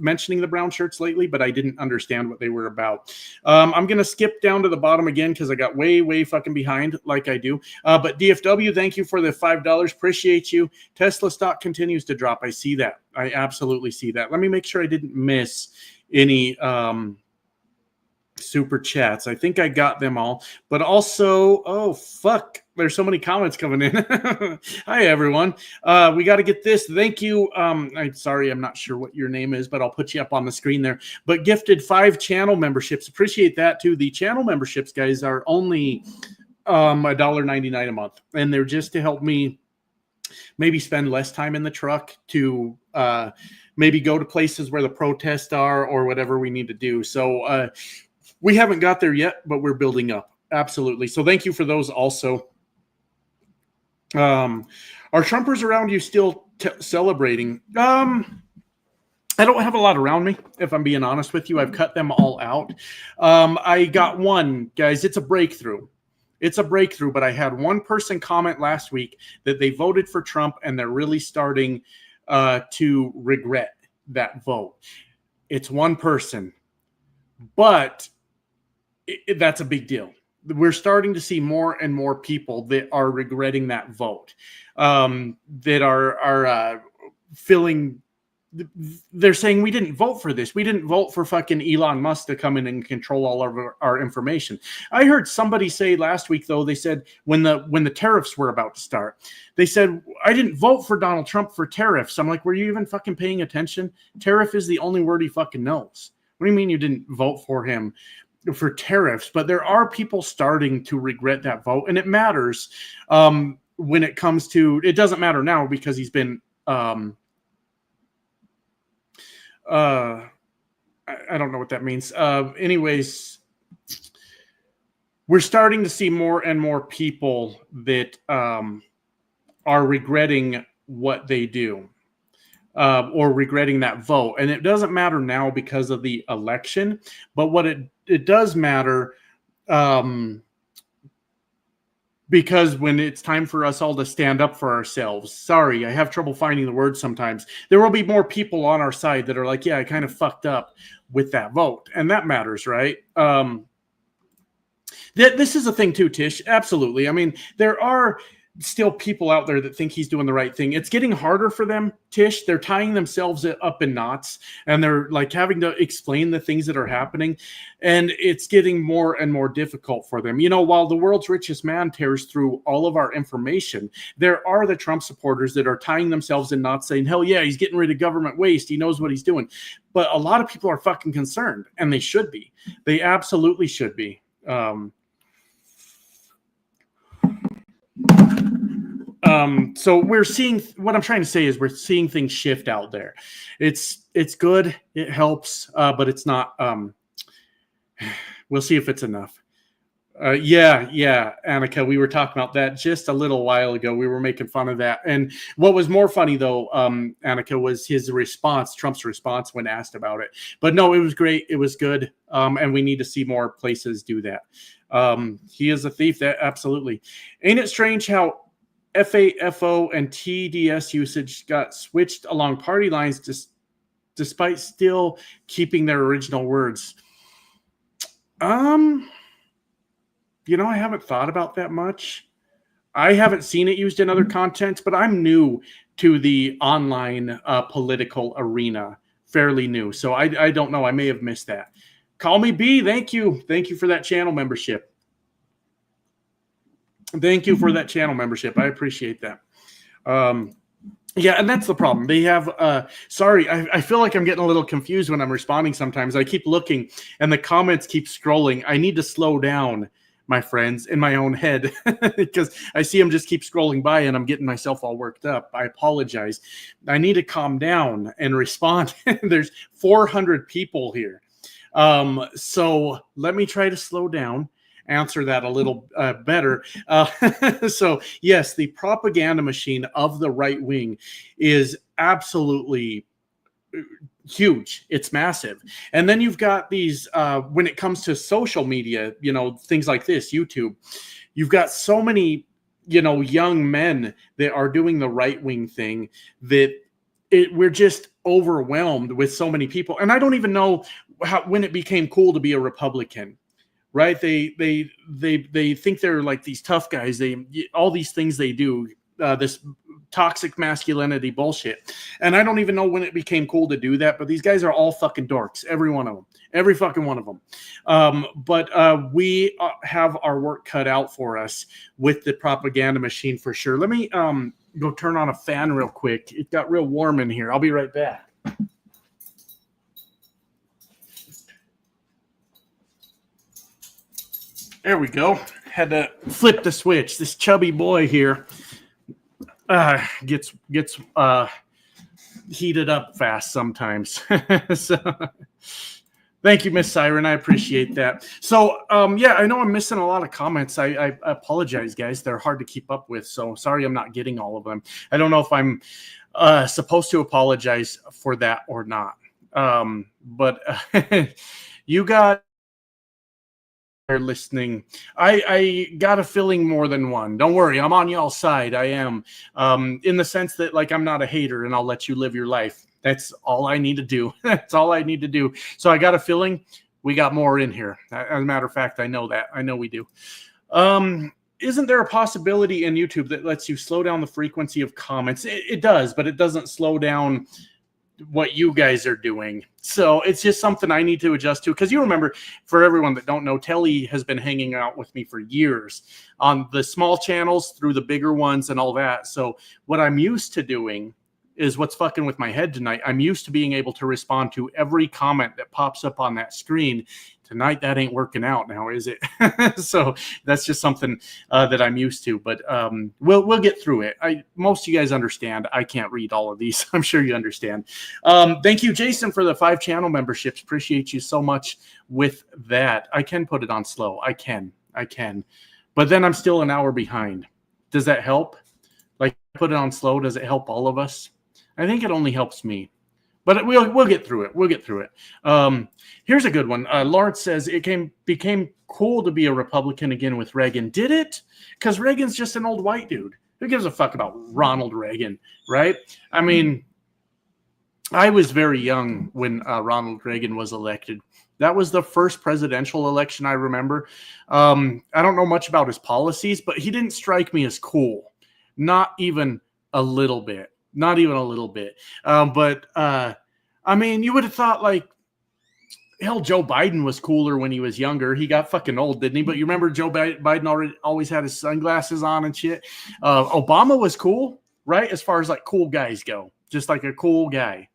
mentioning the brown shirts lately, but I didn't understand what they were about. I'm going to skip down to the bottom again because I got way fucking behind like I do. But DFW, thank you for the $5. Appreciate you. Tesla stock continues to drop. I see that. I absolutely see that. Let me make sure I didn't miss any super chats. I think I got them all, but also, oh fuck, there's so many comments coming in. Hi everyone. We got to get this. Thank you. I'm sorry, I'm not sure what your name is, but I'll put you up on the screen there. But gifted 5 channel memberships. Appreciate that too. The channel memberships, guys, are only $1.99 a month, and they're just to help me maybe spend less time in the truck, to maybe go to places where the protests are or whatever we need to do. So we haven't got there yet, but we're building up. Absolutely. So thank you for those also. Are Trumpers around you still celebrating? I don't have a lot around me, if I'm being honest with you. I've cut them all out. I got one, guys. It's a breakthrough. It's a breakthrough, but I had one person comment last week that they voted for Trump and they're really starting to regret that vote. It's one person, but that's a big deal. We're starting to see more and more people that are regretting that vote, that are feeling. They're saying we didn't vote for this. We didn't vote for fucking Elon Musk to come in and control all of our information. I heard somebody say last week, though, they said when the tariffs were about to start, they said, I didn't vote for Donald Trump for tariffs. I'm like, were you even fucking paying attention? Tariff is the only word he fucking knows. What do you mean you didn't vote for him for tariffs? But there are people starting to regret that vote, and it matters when it comes to. It doesn't matter now because he's been. I don't know what that means. Anyways, we're starting to see more and more people that are regretting what they do. Or regretting that vote. And it doesn't matter now because of the election, but what it does matter because when it's time for us all to stand up for ourselves. Sorry, I have trouble finding the words sometimes. There will be more people on our side that are like, yeah, I kind of fucked up with that vote. And that matters, right? This is a thing too, Tish. Absolutely. I mean, there are still people out there that think he's doing the right thing. It's getting harder for them, Tish. They're tying themselves up in knots and they're like having to explain the things that are happening. And it's getting more and more difficult for them. You know, while the world's richest man tears through all of our information, there are the Trump supporters that are tying themselves in knots saying, hell yeah, he's getting rid of government waste. He knows what he's doing. But a lot of people are fucking concerned, and they should be. They absolutely should be. So we're seeing, what I'm trying to say is we're seeing things shift out there. It's good. It helps, but it's not, we'll see if it's enough. Yeah, Annika, we were talking about that just a little while ago. We were making fun of that. And what was more funny, though, Annika, was his response, Trump's response when asked about it. But no, it was great. It was good. And we need to see more places do that. He is a thief. That absolutely. Ain't it strange how FAFO and TDS usage got switched along party lines despite still keeping their original words? I haven't thought about that much. I haven't seen it used in other contents, but I'm new to the online political arena, fairly new. So I don't know. I may have missed that. Call me B. Thank you. Thank you for that channel membership. Thank you for that channel membership. I appreciate that. Yeah, and that's the problem. They have, sorry, I feel like I'm getting a little confused when I'm responding sometimes. I keep looking and the comments keep scrolling. I need to slow down, my friends, in my own head because I see them just keep scrolling by and I'm getting myself all worked up. I apologize. I need to calm down and respond. There's 400 people here. So let me try to slow down, answer that a little better. So yes, the propaganda machine of the right wing is absolutely huge. It's massive. And then you've got these, when it comes to social media, things like this, YouTube, you've got so many, young men that are doing the right wing thing that we're just overwhelmed with so many people. And I don't even know when it became cool to be a Republican. Right? They think they're like these tough guys. All these things they do, this toxic masculinity bullshit. And I don't even know when it became cool to do that, but these guys are all fucking dorks. Every one of them. Every fucking one of them. But we have our work cut out for us with the propaganda machine for sure. Let me go turn on a fan real quick. It got real warm in here. I'll be right back. There we go. Had to flip the switch. This chubby boy here gets heated up fast sometimes. So, thank you, Miss Siren. I appreciate that. So, yeah, I know I'm missing a lot of comments. I apologize, guys. They're hard to keep up with. So sorry I'm not getting all of them. I don't know if I'm supposed to apologize for that or not. But you got listening. I got a feeling more than one. Don't worry, I'm on y'all's side. I am, in the sense that like I'm not a hater and I'll let you live your life. That's all I need to do. That's all I need to do. So I got a feeling we got more in here. As a matter of fact, I know that. I know we do. Isn't there a possibility in YouTube that lets you slow down the frequency of comments? It does, but it doesn't slow down what you guys are doing. So it's just something I need to adjust to. Because you remember, for everyone that don't know, Telly has been hanging out with me for years on the small channels through the bigger ones and all that. So what I'm used to doing is what's fucking with my head tonight. I'm used to being able to respond to every comment that pops up on that screen. Tonight, that ain't working out now, is it? So that's just something that I'm used to. But we'll get through it. Most of you guys understand. I can't read all of these. I'm sure you understand. Thank you, Jason, for the 5 channel memberships. Appreciate you so much with that. I can put it on slow. I can. But then I'm still an hour behind. Does that help? Like, put it on slow. Does it help all of us? I think it only helps me. But we'll get through it. We'll get through it. Here's a good one. Lawrence says it became cool to be a Republican again with Reagan. Did it? Because Reagan's just an old white dude. Who gives a fuck about Ronald Reagan, right? I mean, I was very young when Ronald Reagan was elected. That was the first presidential election I remember. I don't know much about his policies, but he didn't strike me as cool. Not even a little bit. Not even a little bit. But I mean, you would have thought like, hell, Joe Biden was cooler when he was younger. He got fucking old, didn't he? But you remember Joe Biden always had his sunglasses on and shit. Obama was cool, right? As far as like cool guys go, just like a cool guy.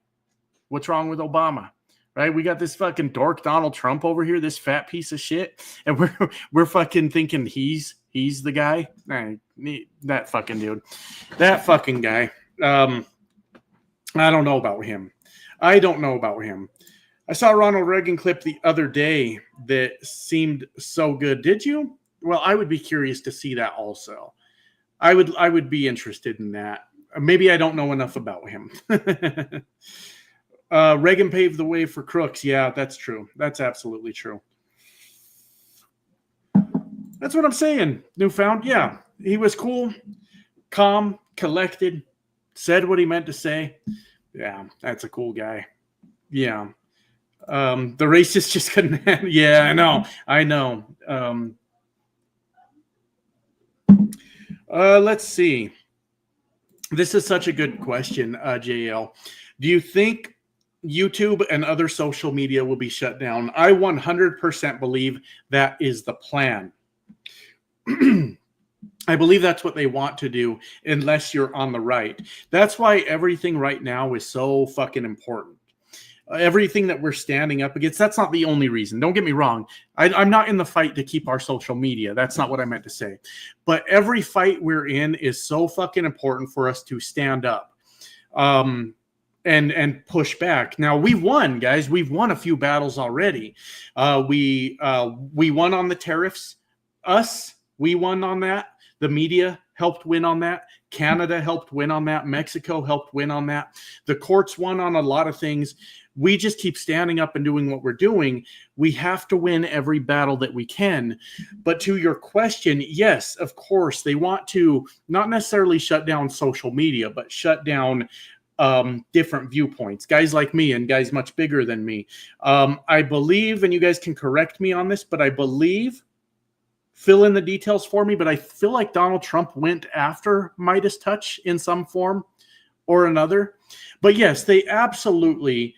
What's wrong with Obama? Right? We got this fucking dork Donald Trump over here, this fat piece of shit, and we're fucking thinking he's the guy. Nah, that fucking dude, that fucking guy. I don't know about him. I saw a Ronald Reagan clip the other day that seemed so good. Did you? Well, I would be curious to see that also. I would be interested in that. Maybe I don't know enough about him. Reagan paved the way for crooks. Yeah, that's true. That's absolutely true. That's what I'm saying. Newfound. Yeah, he was cool, calm, collected, said what he meant to say. Yeah, that's a cool guy. Yeah. The racists just couldn't handle. Yeah, I know. Let's see. This is such a good question, JL. Do you think YouTube and other social media will be shut down? I 100% believe that is the plan. I believe that's what they want to do, unless you're on the right. That's why everything right now is so fucking important. Everything that we're standing up against, that's not the only reason. Don't get me wrong. I'm not in the fight to keep our social media. That's not what I meant to say. But every fight we're in is so fucking important for us to stand up and push back. Now, we've won, guys. We've won a few battles already. We won on the tariffs. We won on that. The media helped win on that. Canada helped win on that. Mexico helped win on that. The courts won on a lot of things. We just keep standing up and doing what we're doing. We have to win every battle that we can. But to your question, yes, of course, they want to not necessarily shut down social media, but shut down different viewpoints. Guys like me and guys much bigger than me. I believe, and you guys can correct me on this, but I believe, fill in the details for me, but I feel like Donald Trump went after Midas Touch in some form or another. But yes, they absolutely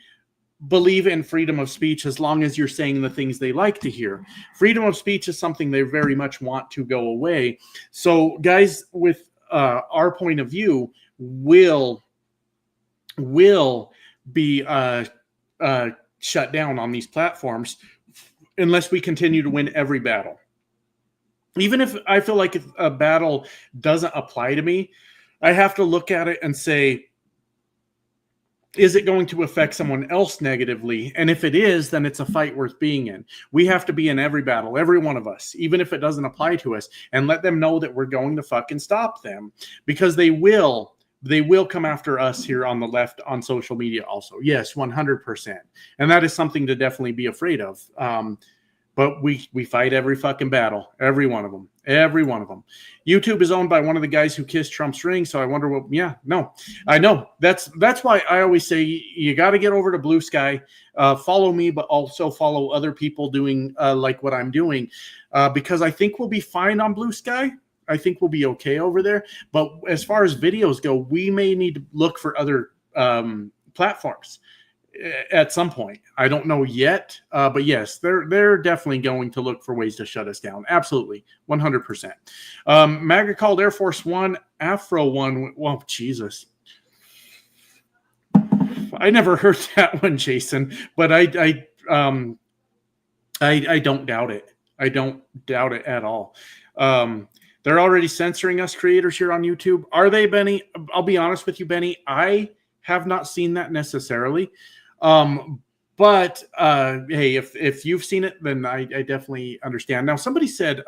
believe in freedom of speech as long as you're saying the things they like to hear. Freedom of speech is something they very much want to go away. So guys with our point of view will be shut down on these platforms unless we continue to win every battle. Even if I feel like if a battle doesn't apply to me, I have to look at it and say, is it going to affect someone else negatively? And if it is, then it's a fight worth being in. We have to be in every battle, every one of us, even if it doesn't apply to us, and let them know that we're going to fucking stop them, because they will come after us here on the left on social media also. Yes, 100%. And that is something to definitely be afraid of. But we fight every fucking battle, every one of them. YouTube is owned by one of the guys who kissed Trump's ring, so I wonder what. Yeah, no, I know. That's why I always say you got to get over to Blue Sky, follow me, but also follow other people doing like what I'm doing, because I think we'll be fine on Blue Sky. I think we'll be okay over there. But as far as videos go, we may need to look for other platforms at some point. I don't know yet, but yes, they're definitely going to look for ways to shut us down. Absolutely, 100%. MAGA called Air Force One Afro One. Well, Jesus, I never heard that one, Jason. But I don't doubt it. I don't doubt it at all. They're already censoring us creators here on YouTube. Are they, Benny? I'll be honest with you, Benny. I have not seen that necessarily. But hey, if you've seen it, then I definitely understand. Now, somebody said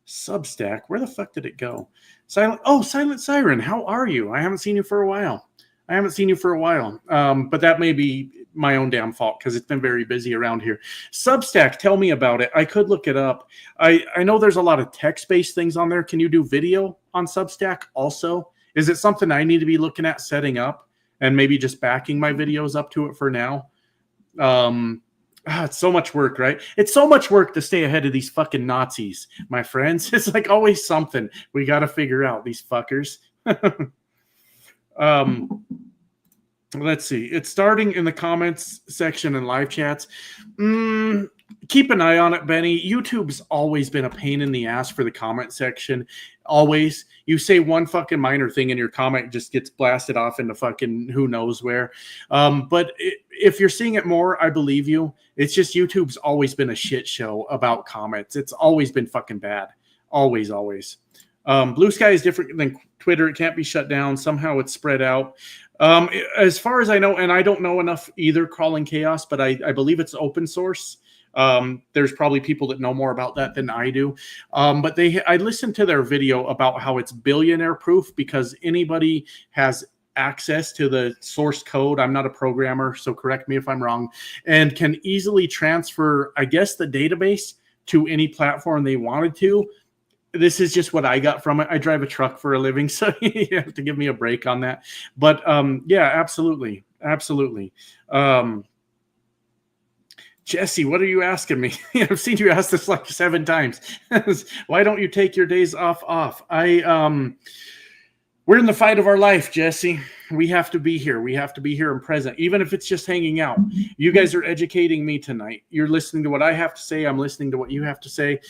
Substack. Where the fuck did it go? Silent Siren. How are you? I haven't seen you for a while. But that may be my own damn fault because it's been very busy around here. Substack, tell me about it. I could look it up. I know there's a lot of text-based things on there. Can you do video on Substack also? Is it something I need to be looking at setting up and maybe just backing my videos up to it for now? It's so much work, right? It's so much work to stay ahead of these fucking Nazis, my friends. It's like always something we got to figure out, these fuckers. Let's see. It's starting in the comments section and live chats. Keep an eye on it, Benny. YouTube's always been a pain in the ass for the comment section. Always. You say one fucking minor thing and your comment just gets blasted off into fucking who knows where. But if you're seeing it more, I believe you. It's just YouTube's always been a shit show about comments. It's always been fucking bad. Always. Blue Sky is different than Twitter. It can't be shut down. Somehow it's spread out. As far as I know, and I don't know enough either, Crawling Chaos, but I believe it's open source. There's probably people that know more about that than I do. But I listened to their video about how it's billionaire proof because anybody has access to the source code. I'm not a programmer, so correct me if I'm wrong, and can easily transfer, I guess, the database to any platform they wanted to. This is just what I got from it. I drive a truck for a living, so you have to give me a break on that. But yeah, absolutely. Absolutely. Jesse, what are you asking me? I've seen you ask this like 7 times. Why don't you take your days off? We're in the fight of our life, Jesse. We have to be here. We have to be here and present, even if it's just hanging out. You guys are educating me tonight. You're listening to what I have to say. I'm listening to what you have to say.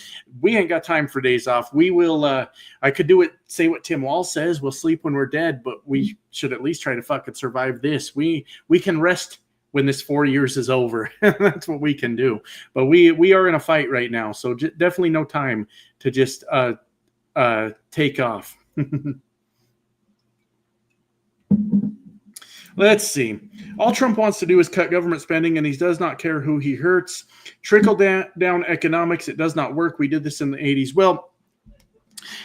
We ain't got time for days off. We will, I could say what Tim Wall says. We'll sleep when we're dead, but we should at least try to fucking survive this. We can rest when this 4 years is over. That's what we can do. But we are in a fight right now. So definitely no time to just take off. Let's see. All Trump wants to do is cut government spending, and he does not care who he hurts. Trickle down economics. It does not work. We did this in the 80s. Well,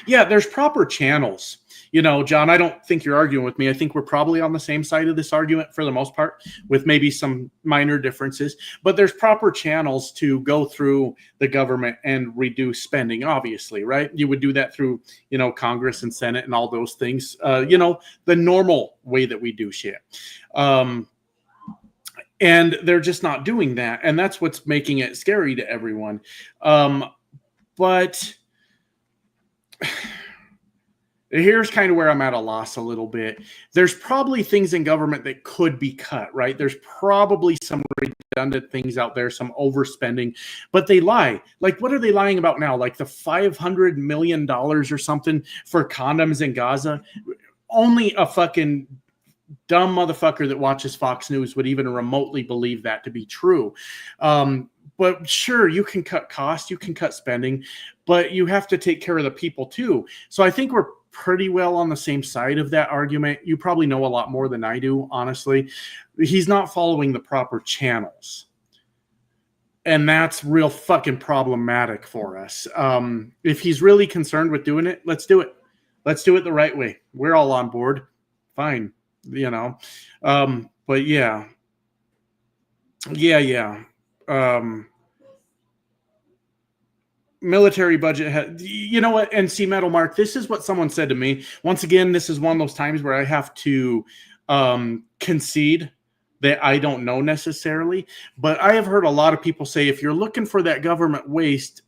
yeah, there's proper channels. You know, John, I don't think you're arguing with me. I think we're probably on the same side of this argument for the most part, with maybe some minor differences. But there's proper channels to go through the government and reduce spending, obviously, right? You would do that through, you know, Congress and Senate and all those things, you know, the normal way that we do shit. And they're just not doing that. And that's what's making it scary to everyone. But here's kind of where I'm at a loss a little bit. There's probably things in government that could be cut, right? There's probably some redundant things out there, some overspending, but they lie. Like, what are they lying about now? Like the $500 million or something for condoms in Gaza? Only a fucking dumb motherfucker that watches Fox News would even remotely believe that to be true. But sure, you can cut costs, you can cut spending, but you have to take care of the people too. So I think we're pretty well on the same side of that argument. You probably know a lot more than I do, honestly. He's not following the proper channels. And that's real fucking problematic for us. If he's really concerned with doing it, let's do it. Let's do it the right way. We're all on board. Fine. You know. But yeah. Military budget, you know what? And see, Metal Mark, this is what someone said to me. Once again, this is one of those times where I have to concede that I don't know necessarily. But I have heard a lot of people say, if you're looking for that government waste,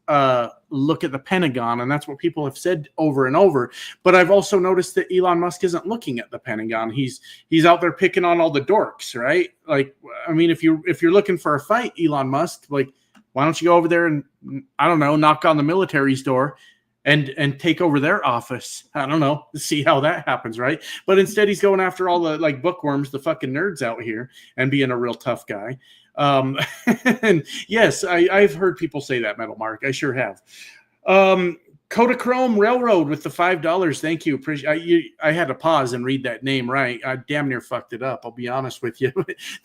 look at the Pentagon. And that's what people have said over and over. But I've also noticed that Elon Musk isn't looking at the Pentagon. He's out there picking on all the dorks, right? Like, I mean, if you're looking for a fight, Elon Musk, like, why don't you go over there and, I don't know, knock on the military's door and take over their office? I don't know, see how that happens, right? But instead, he's going after all the like bookworms, the fucking nerds out here, and being a real tough guy. And yes, I've heard people say that, Metal Mark. I sure have. Kodachrome Railroad with the $5. Thank you. I had to pause and read that name right. I damn near fucked it up. I'll be honest with you.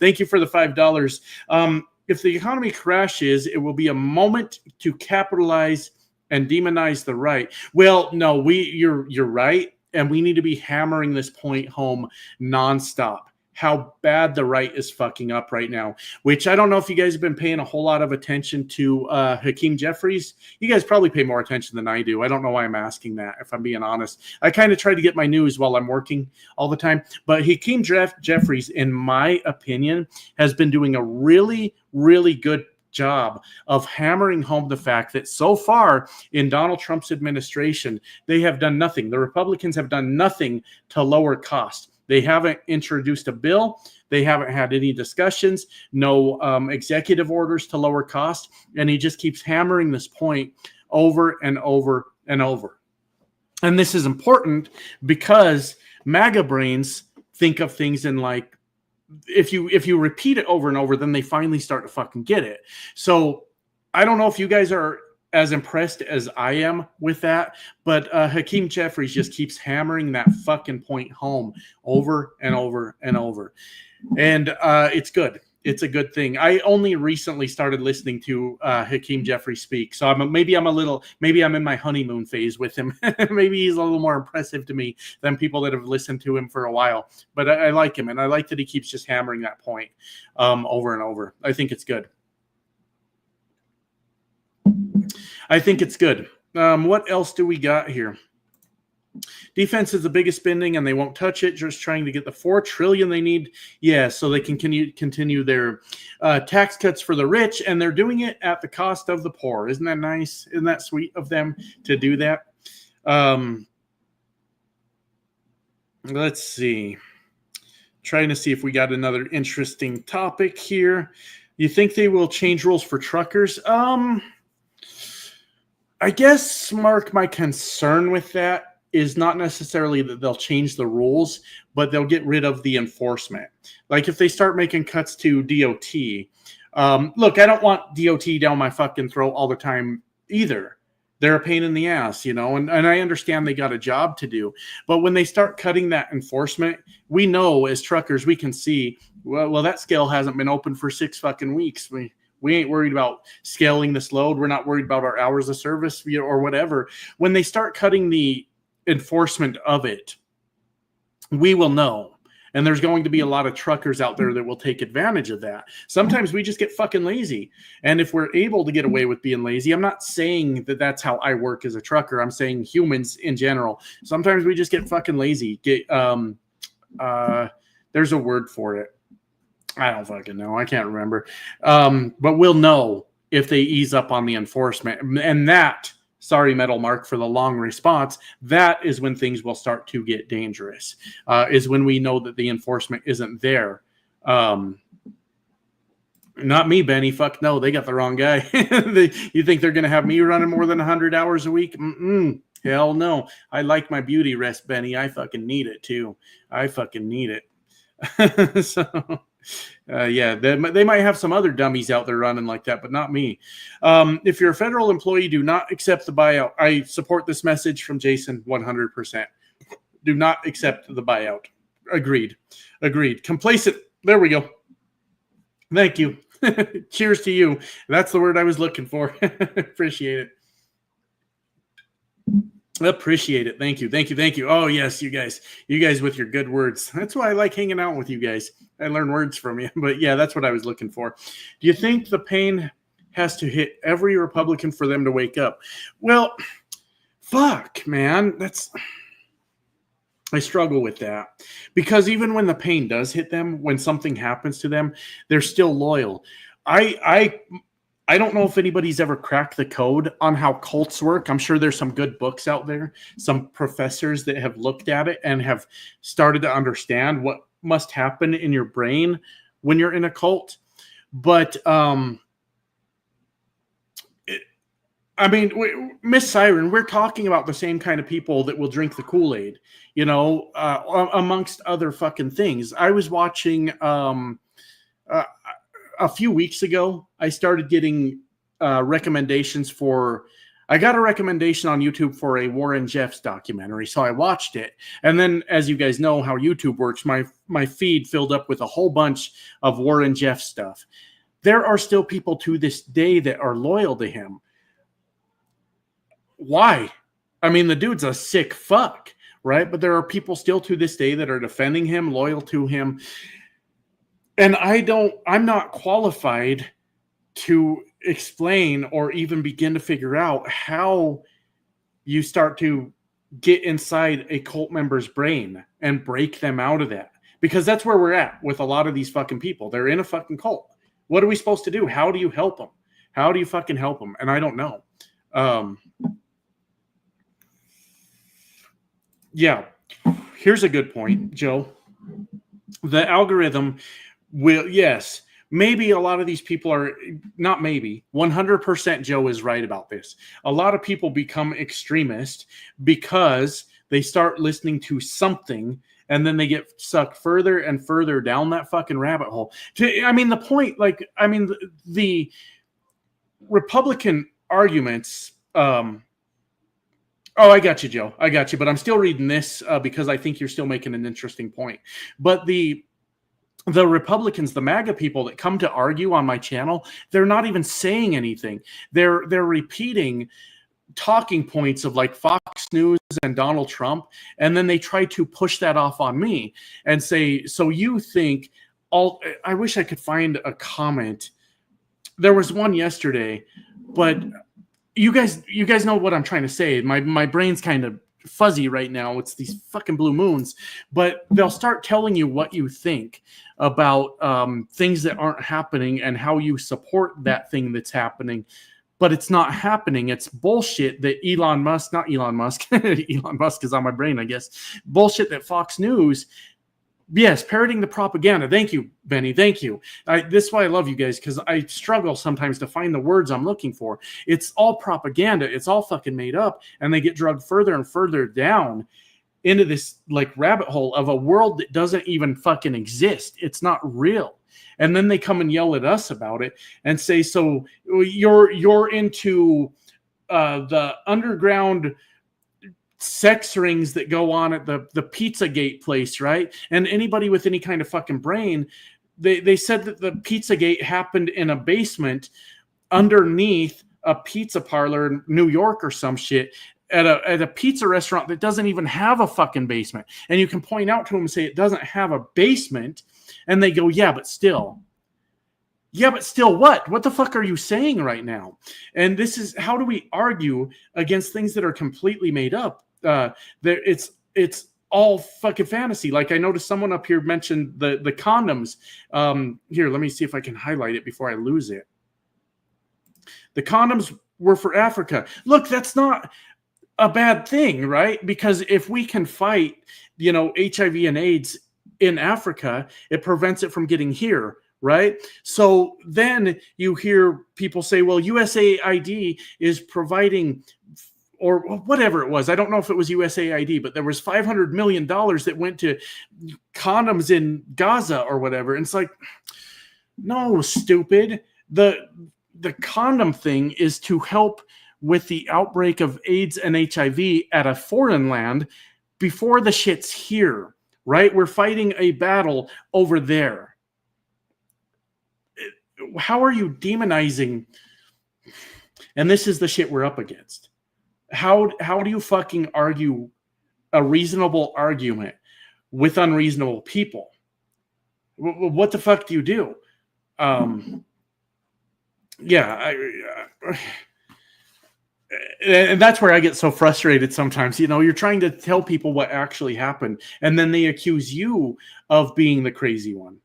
Thank you for the $5. If the economy crashes, it will be a moment to capitalize and demonize the right. Well, no, you're right, and we need to be hammering this point home nonstop. How bad the right is fucking up right now, which I don't know if you guys have been paying a whole lot of attention to Hakeem Jeffries. You guys probably pay more attention than I do. I don't know why I'm asking that, if I'm being honest. I kind of try to get my news while I'm working all the time. But Hakeem Jeffries, in my opinion, has been doing a really, really good job of hammering home the fact that so far in Donald Trump's administration, they have done nothing. The Republicans have done nothing to lower costs. They haven't introduced a bill. They haven't had any discussions, no executive orders to lower cost. And he just keeps hammering this point over and over and over. And this is important because MAGA brains think of things in like, if you repeat it over and over, then they finally start to fucking get it. So I don't know if you guys are as impressed as I am with that, but Hakeem Jeffries just keeps hammering that fucking point home over and over and over. And it's good. It's a good thing. I only recently started listening to Hakeem Jeffrey speak, so maybe I'm in my honeymoon phase with him. Maybe he's a little more impressive to me than people that have listened to him for a while. But I like him, and I like that he keeps just hammering that point over and over. I think it's good. What else do we got here? Defense is the biggest spending, and they won't touch it. Just trying to get the $4 trillion they need. Yeah, so they can continue their tax cuts for the rich, and they're doing it at the cost of the poor. Isn't that nice? Isn't that sweet of them to do that? Let's see. Trying to see if we got another interesting topic here. You think they will change rules for truckers? I guess, Mark, my concern with that is not necessarily that they'll change the rules, but they'll get rid of the enforcement. Like if they start making cuts to DOT, look, I don't want DOT down my fucking throat all the time either. They're a pain in the ass, and I understand they got a job to do. But when they start cutting that enforcement, we know as truckers, we can see, well, that scale hasn't been open for 6 fucking weeks. We ain't worried about scaling this load. We're not worried about our hours of service or whatever. When they start cutting the enforcement of it, we will know. And there's going to be a lot of truckers out there that will take advantage of that. Sometimes we just get fucking lazy. And if we're able to get away with being lazy, I'm not saying that that's how I work as a trucker. I'm saying humans in general. Sometimes we just get fucking lazy. There's a word for it. I don't fucking know. I can't remember. But we'll know if they ease up on the enforcement. And that, sorry, Metal Mark, for the long response, that is when things will start to get dangerous, is when we know that the enforcement isn't there. Not me, Benny. Fuck no, they got the wrong guy. You think they're going to have me running more than 100 hours a week? Hell no. I like my beauty rest, Benny. I fucking need it, too. I fucking need it. Yeah, they might have some other dummies out there running like that, but not me. If you're a federal employee, do not accept the buyout. I support this message from Jason 100%. Do not accept the buyout. Agreed. Complacent. There we go. Thank you. Cheers to you. That's the word I was looking for. Appreciate it. Appreciate it. Thank you. Oh, yes, you guys with your good words. That's why I like hanging out with you guys. I learn words from you. But yeah, that's what I was looking for. Do you think the pain has to hit every Republican for them to wake up? Well, fuck, man. I struggle with that. Because even when the pain does hit them, when something happens to them, they're still loyal. I don't know if anybody's ever cracked the code on how cults work. I'm sure there's some good books out there, some professors that have looked at it and have started to understand what must happen in your brain when you're in a cult. But, Miss Siren, we're talking about the same kind of people that will drink the Kool-Aid, amongst other fucking things. I was watching a few weeks ago, I started getting recommendations for. I got a recommendation on YouTube for a Warren Jeffs documentary, so I watched it. And then, as you guys know how YouTube works, my feed filled up with a whole bunch of Warren Jeffs stuff. There are still people to this day that are loyal to him. Why? I mean, the dude's a sick fuck, right? But there are people still to this day that are defending him, loyal to him. And I'm not qualified to explain or even begin to figure out how you start to get inside a cult member's brain and break them out of that. Because that's where we're at with a lot of these fucking people. They're in a fucking cult. What are we supposed to do? How do you help them? How do you fucking help them? And I don't know. Yeah. Here's a good point, Joe. The algorithm will, yes, maybe a lot of these people are, not maybe, 100% Joe is right about this. A lot of people become extremist because they start listening to something and then they get sucked further and further down that fucking rabbit hole. The point, the Republican arguments, I got you, Joe. I got you. But I'm still reading this because I think you're still making an interesting point. But the the Republicans, the MAGA people that come to argue on my channel, they're not even saying anything. They're repeating talking points of like Fox News and Donald Trump, and then they try to push that off on me and say, so you think all... I wish I could find a comment. There was one yesterday, but you guys know what I'm trying to say. My brain's kind of fuzzy right now. It's these fucking blue moons, but they'll start telling you what you think about things that aren't happening and how you support that thing that's happening. But it's not happening. It's bullshit that Elon Musk Elon Musk is on my brain, I guess. Bullshit that Fox News, yes, parroting the propaganda. Thank you, Benny. Thank you. This is why I love you guys, because I struggle sometimes to find the words I'm looking for. It's all propaganda. It's all fucking made up, and they get drugged further and further down into this like rabbit hole of a world that doesn't even fucking exist. It's not real. And then they come and yell at us about it and say, so you're into the underground sex rings that go on at the Pizzagate place, right? And anybody with any kind of fucking brain, they said that the Pizzagate happened in a basement underneath a pizza parlor in New York or some shit, at a pizza restaurant that doesn't even have a fucking basement. And you can point out to them and say it doesn't have a basement, and they go, yeah, but still what? What the fuck are you saying right now? And this is, how do we argue against things that are completely made up? It's all fucking fantasy. Like I noticed someone up here mentioned the condoms. Here, let me see if I can highlight it before I lose it. The condoms were for Africa. Look, that's not a bad thing, right? Because if we can fight, HIV and AIDS in Africa, it prevents it from getting here, right? So then you hear people say, well, USAID is providing, or whatever it was. I don't know if it was USAID, but there was $500 million that went to condoms in Gaza or whatever. And it's like, no, stupid. The condom thing is to help with the outbreak of AIDS and HIV at a foreign land before the shit's here, right? We're fighting a battle over there. How are you demonizing? And this is the shit we're up against. How do you fucking argue a reasonable argument with unreasonable people? What the fuck do you do? And that's where I get so frustrated sometimes. You're trying to tell people what actually happened, and then they accuse you of being the crazy one.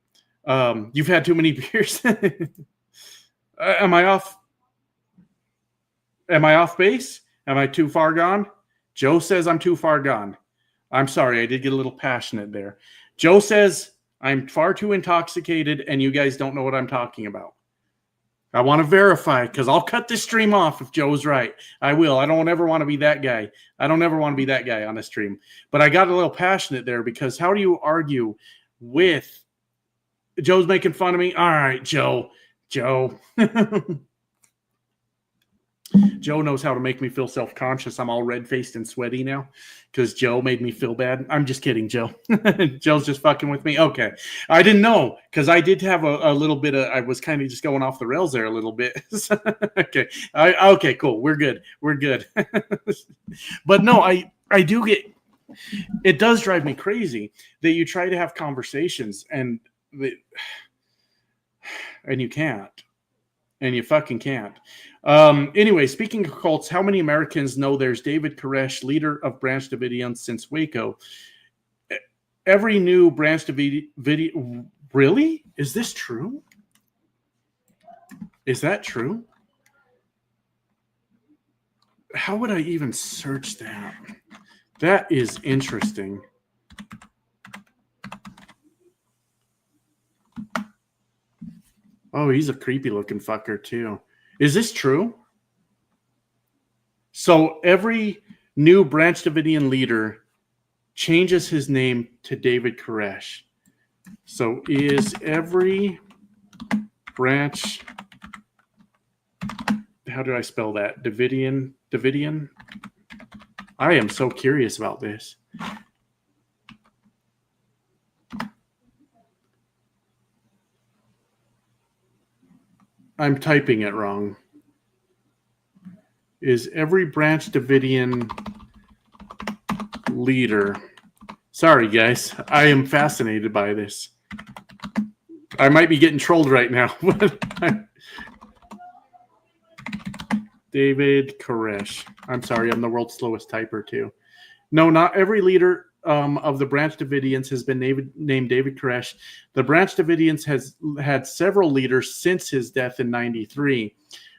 You've had too many beers. Am I off base? Am I too far gone? Joe says I'm too far gone. I'm sorry, I did get a little passionate there. Joe says I'm far too intoxicated and you guys don't know what I'm talking about. I want to verify, because I'll cut this stream off if Joe's right. I will. I don't ever want to be that guy. I don't ever want to be that guy on a stream. But I got a little passionate there, because how do you argue with... Joe's making fun of me? All right, Joe. Joe knows how to make me feel self-conscious. I'm all red-faced and sweaty now because Joe made me feel bad. I'm just kidding, Joe. Joe's just fucking with me. Okay. I didn't know, because I did have a little bit of... I was kind of just going off the rails there a little bit. Okay. Okay, cool. We're good. But no, I do get... It does drive me crazy that you try to have conversations and you can't. And you fucking can't. Anyway, speaking of cults, how many Americans know there's David Koresh, leader of Branch Davidians since Waco? Every new Branch Davidian... Really? Is this true? Is that true? How would I even search that? That is interesting. Oh, he's a creepy looking fucker too. Is this true? So every new Branch Davidian leader changes his name to David Koresh. So is every Branch... How do I spell that? Davidian? I am so curious about this. I'm typing it wrong. Is every branch Davidian leader? Sorry, guys. I am fascinated by this. I might be getting trolled right now. David Koresh. I'm sorry, I'm the world's slowest typer too. No, not every leader of the Branch Davidians has been named David Koresh. The Branch Davidians has had several leaders since his death in 93.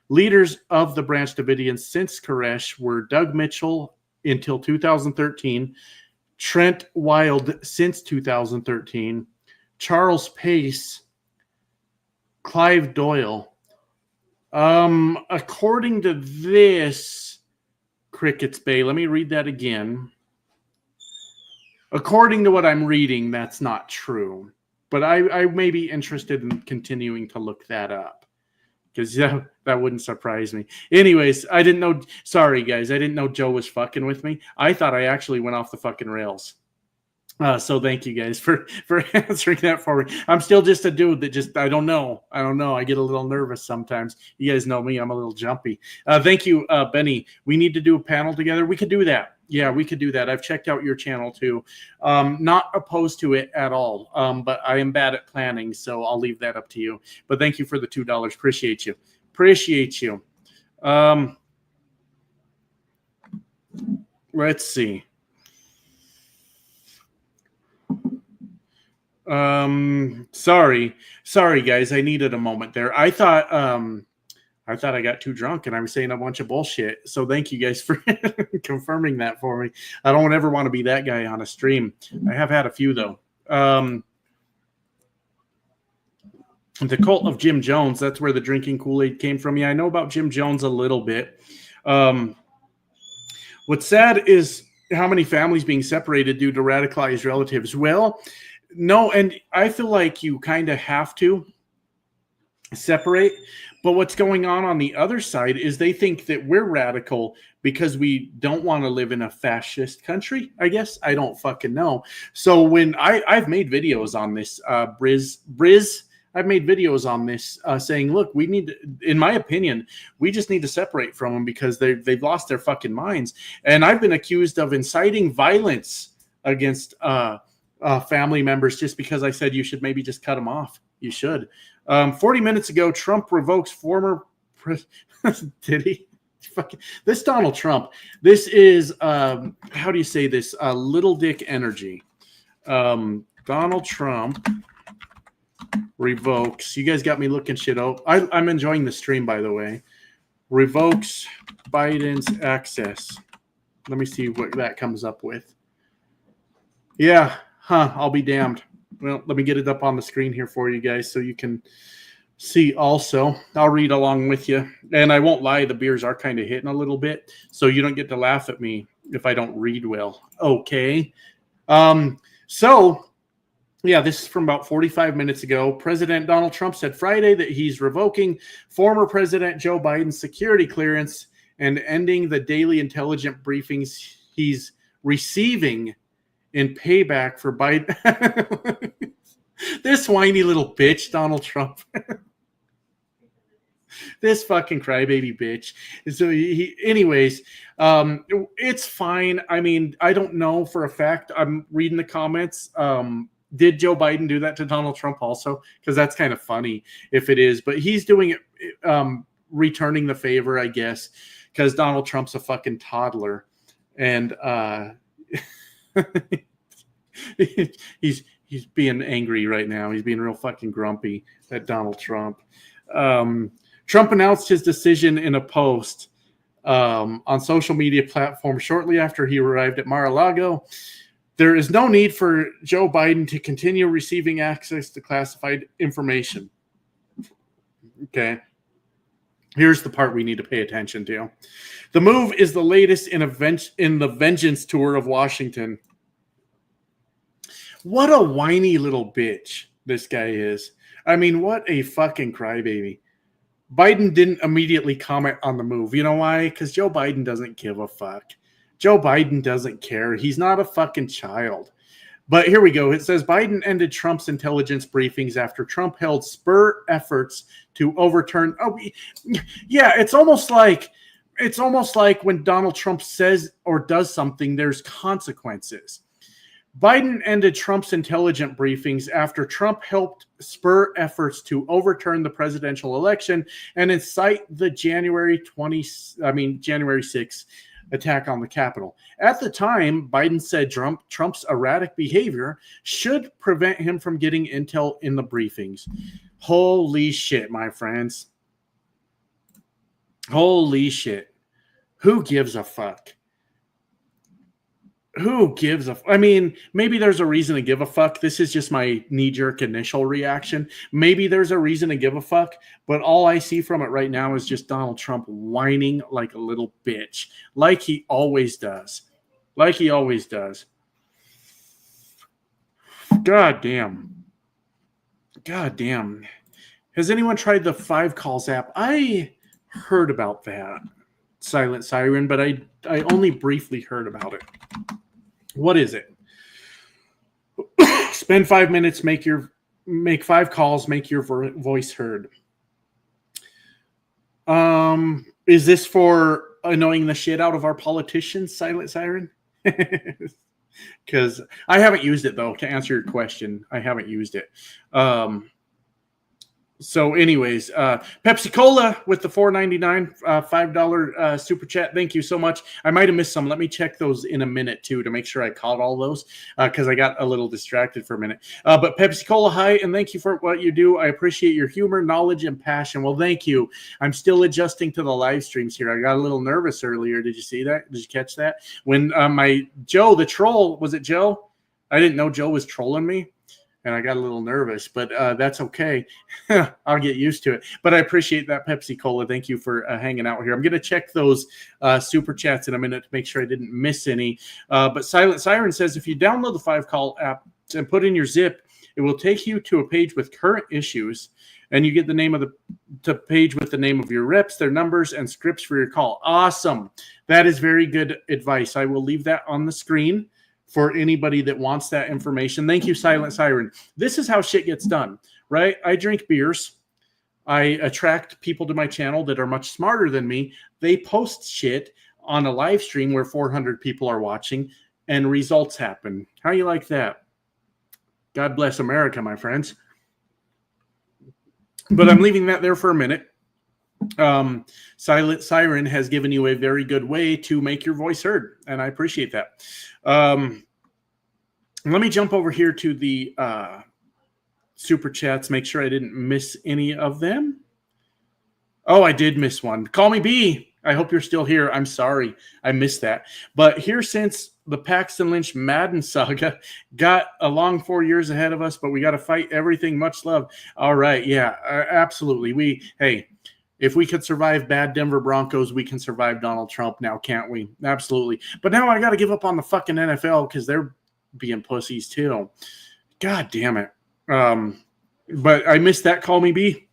Leaders of the Branch Davidians since Koresh were Doug Mitchell until 2013, Trent Wild since 2013, Charles Pace, Clive Doyle. According to this, Crickets Bay, let me read that again. According to what I'm reading, that's not true. But I may be interested in continuing to look that up. Because that wouldn't surprise me. Anyways, I didn't know. Sorry, guys. I didn't know Joe was fucking with me. I thought I actually went off the fucking rails. So thank you guys for answering that for me. I'm still just a dude that I don't know. I get a little nervous sometimes. You guys know me. I'm a little jumpy. Thank you, Benny. We need to do a panel together. We could do that. Yeah, we could do that. I've checked out your channel too. Not opposed to it at all. But I am bad at planning, so I'll leave that up to you. But thank you for the $2. Appreciate you. Let's see. Sorry guys, I needed a moment there. I thought I got too drunk and I was saying a bunch of bullshit. So thank you guys for confirming that for me. I don't ever want to be that guy on a stream. I have had a few though. The cult of Jim Jones, that's where the drinking Kool-Aid came from. Yeah, I know about Jim Jones a little bit. What's sad is how many families being separated due to radicalized relatives. Well, no, and I feel like you kind of have to separate. But what's going on the other side is they think that we're radical because we don't want to live in a fascist country, I guess. I don't fucking know. So when I've made videos on this, Briz, I've made videos on this saying, look, we need to, in my opinion, we just need to separate from them because they've lost their fucking minds. And I've been accused of inciting violence against family members just because I said you should maybe just cut them off. You should. 40 minutes ago, Trump revokes former did he? This Donald Trump. This is how do you say this? Little dick energy. Donald Trump revokes. You guys got me looking shit out. I'm enjoying the stream, by the way. Revokes Biden's access. Let me see what that comes up with. Yeah. I'll be damned. Well, let me get it up on the screen here for you guys so you can see also. I'll read along with you. And I won't lie, the beers are kind of hitting a little bit, so you don't get to laugh at me if I don't read well. Okay. So, yeah, this is from about 45 minutes ago. President Donald Trump said Friday that he's revoking former President Joe Biden's security clearance and ending the daily intelligence briefings he's receiving in payback for Biden. This whiny little bitch, Donald Trump. This fucking crybaby bitch. So anyways, it's fine. I mean, I don't know for a fact. I'm reading the comments. Did Joe Biden do that to Donald Trump also? Because that's kind of funny if it is. But he's doing it, returning the favor, I guess, because Donald Trump's a fucking toddler. And he's being angry right now. He's being real fucking grumpy at Donald Trump. Trump announced his decision in a post on social media platforms shortly after he arrived at Mar-a-Lago. There is no need for Joe Biden to continue receiving access to classified information. Okay. Here's the part we need to pay attention to. The move is the latest in the vengeance tour of Washington. What a whiny little bitch this guy is. I mean, what a fucking crybaby. Biden didn't immediately comment on the move. You know why? Because Joe Biden doesn't give a fuck. Joe Biden doesn't care. He's not a fucking child. But here we go. It says Biden ended Trump's intelligence briefings after Trump held spur efforts to overturn. Oh, yeah. It's almost like when Donald Trump says or does something, there's consequences. Biden ended Trump's intelligence briefings after Trump helped spur efforts to overturn the presidential election and incite the January 6th attack on the Capitol. At the time, Biden said Trump's erratic behavior should prevent him from getting intel in the briefings. Holy shit, my friends. Holy shit. Who gives a fuck? Who gives a... I mean, maybe there's a reason to give a fuck. This is just my knee-jerk initial reaction. Maybe there's a reason to give a fuck, but all I see from it right now is just Donald Trump whining like a little bitch, like he always does. Like he always does. God damn. God damn. Has anyone tried the 5 Calls app? I heard about that, Silent Siren, but I only briefly heard about it. What is it? Spend 5 minutes, make 5 calls, make your voice heard. Is this for annoying the shit out of our politicians, Silent Siren? Because I haven't used it, though, to answer your question. I haven't used it. So anyways, Pepsi Cola with the $4.99, $5 super chat. Thank you so much. I might have missed some. Let me check those in a minute too to make sure I caught all those because I got a little distracted for a minute. But Pepsi Cola, hi, and thank you for what you do. I appreciate your humor, knowledge, and passion. Well, thank you. I'm still adjusting to the live streams here. I got a little nervous earlier. Did you see that? Did you catch that? When my Joe, the troll, was it Joe? I didn't know Joe was trolling me. And I got a little nervous, but that's okay. I'll get used to it. But I appreciate that, Pepsi Cola. Thank you for hanging out here. I'm going to check those super chats in a minute to make sure I didn't miss any. But Silent Siren says, if you download the 5 Call app and put in your zip, it will take you to a page with current issues, and you get the name of the page with the name of your reps, their numbers, and scripts for your call. Awesome. That is very good advice. I will leave that on the screen for anybody that wants that information. Thank you, Silent Siren. This is how shit gets done, right? I drink beers. I attract people to my channel that are much smarter than me. They post shit on a live stream where 400 people are watching, and results happen. How you like that? God bless America, my friends. But I'm leaving that there for a minute. Silent Siren has given you a very good way to make your voice heard, and I appreciate that. Let me jump over here to the super chats, make sure I didn't miss any of them. Oh, I did miss one. Call me B. I hope you're still here. I'm sorry I missed that. But here, since the Paxton Lynch Madden saga got a long 4 years ahead of us, but we got to fight everything. Much love. All right. Yeah, absolutely. Hey, if we could survive bad Denver Broncos, we can survive Donald Trump now, can't we? Absolutely. But now I got to give up on the fucking NFL because they're being pussies too. God damn it. But I missed that. Call me B.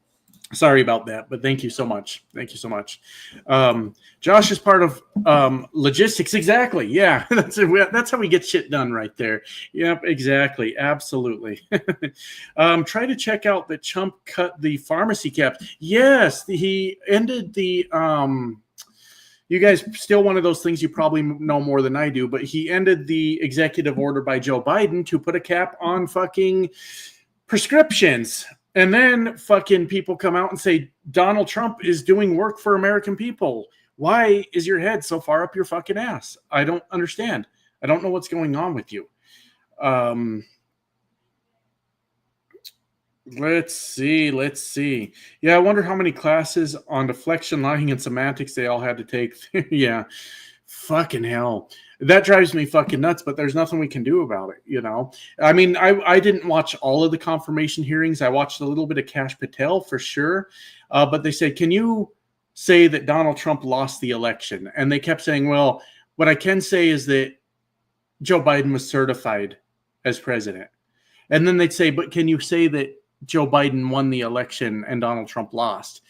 Sorry about that, but thank you so much. Thank you so much. Josh is part of logistics. Exactly. Yeah, that's how we get shit done right there. Yep, exactly. Absolutely. Try to check out that Trump cut the pharmacy caps. Yes, he ended the you guys, still one of those things you probably know more than I do, but he ended the executive order by Joe Biden to put a cap on fucking prescriptions. And then fucking people come out and say, Donald Trump is doing work for American people. Why is your head so far up your fucking ass? I don't understand. I don't know what's going on with you. Let's see. Yeah, I wonder how many classes on deflection, lying, and semantics they all had to take. Yeah, fucking hell. That drives me fucking nuts, but there's nothing we can do about it, you know? I mean, I didn't watch all of the confirmation hearings. I watched a little bit of Kash Patel for sure. But they said, can you say that Donald Trump lost the election? And they kept saying, well, what I can say is that Joe Biden was certified as president. And then they'd say, but can you say that Joe Biden won the election and Donald Trump lost?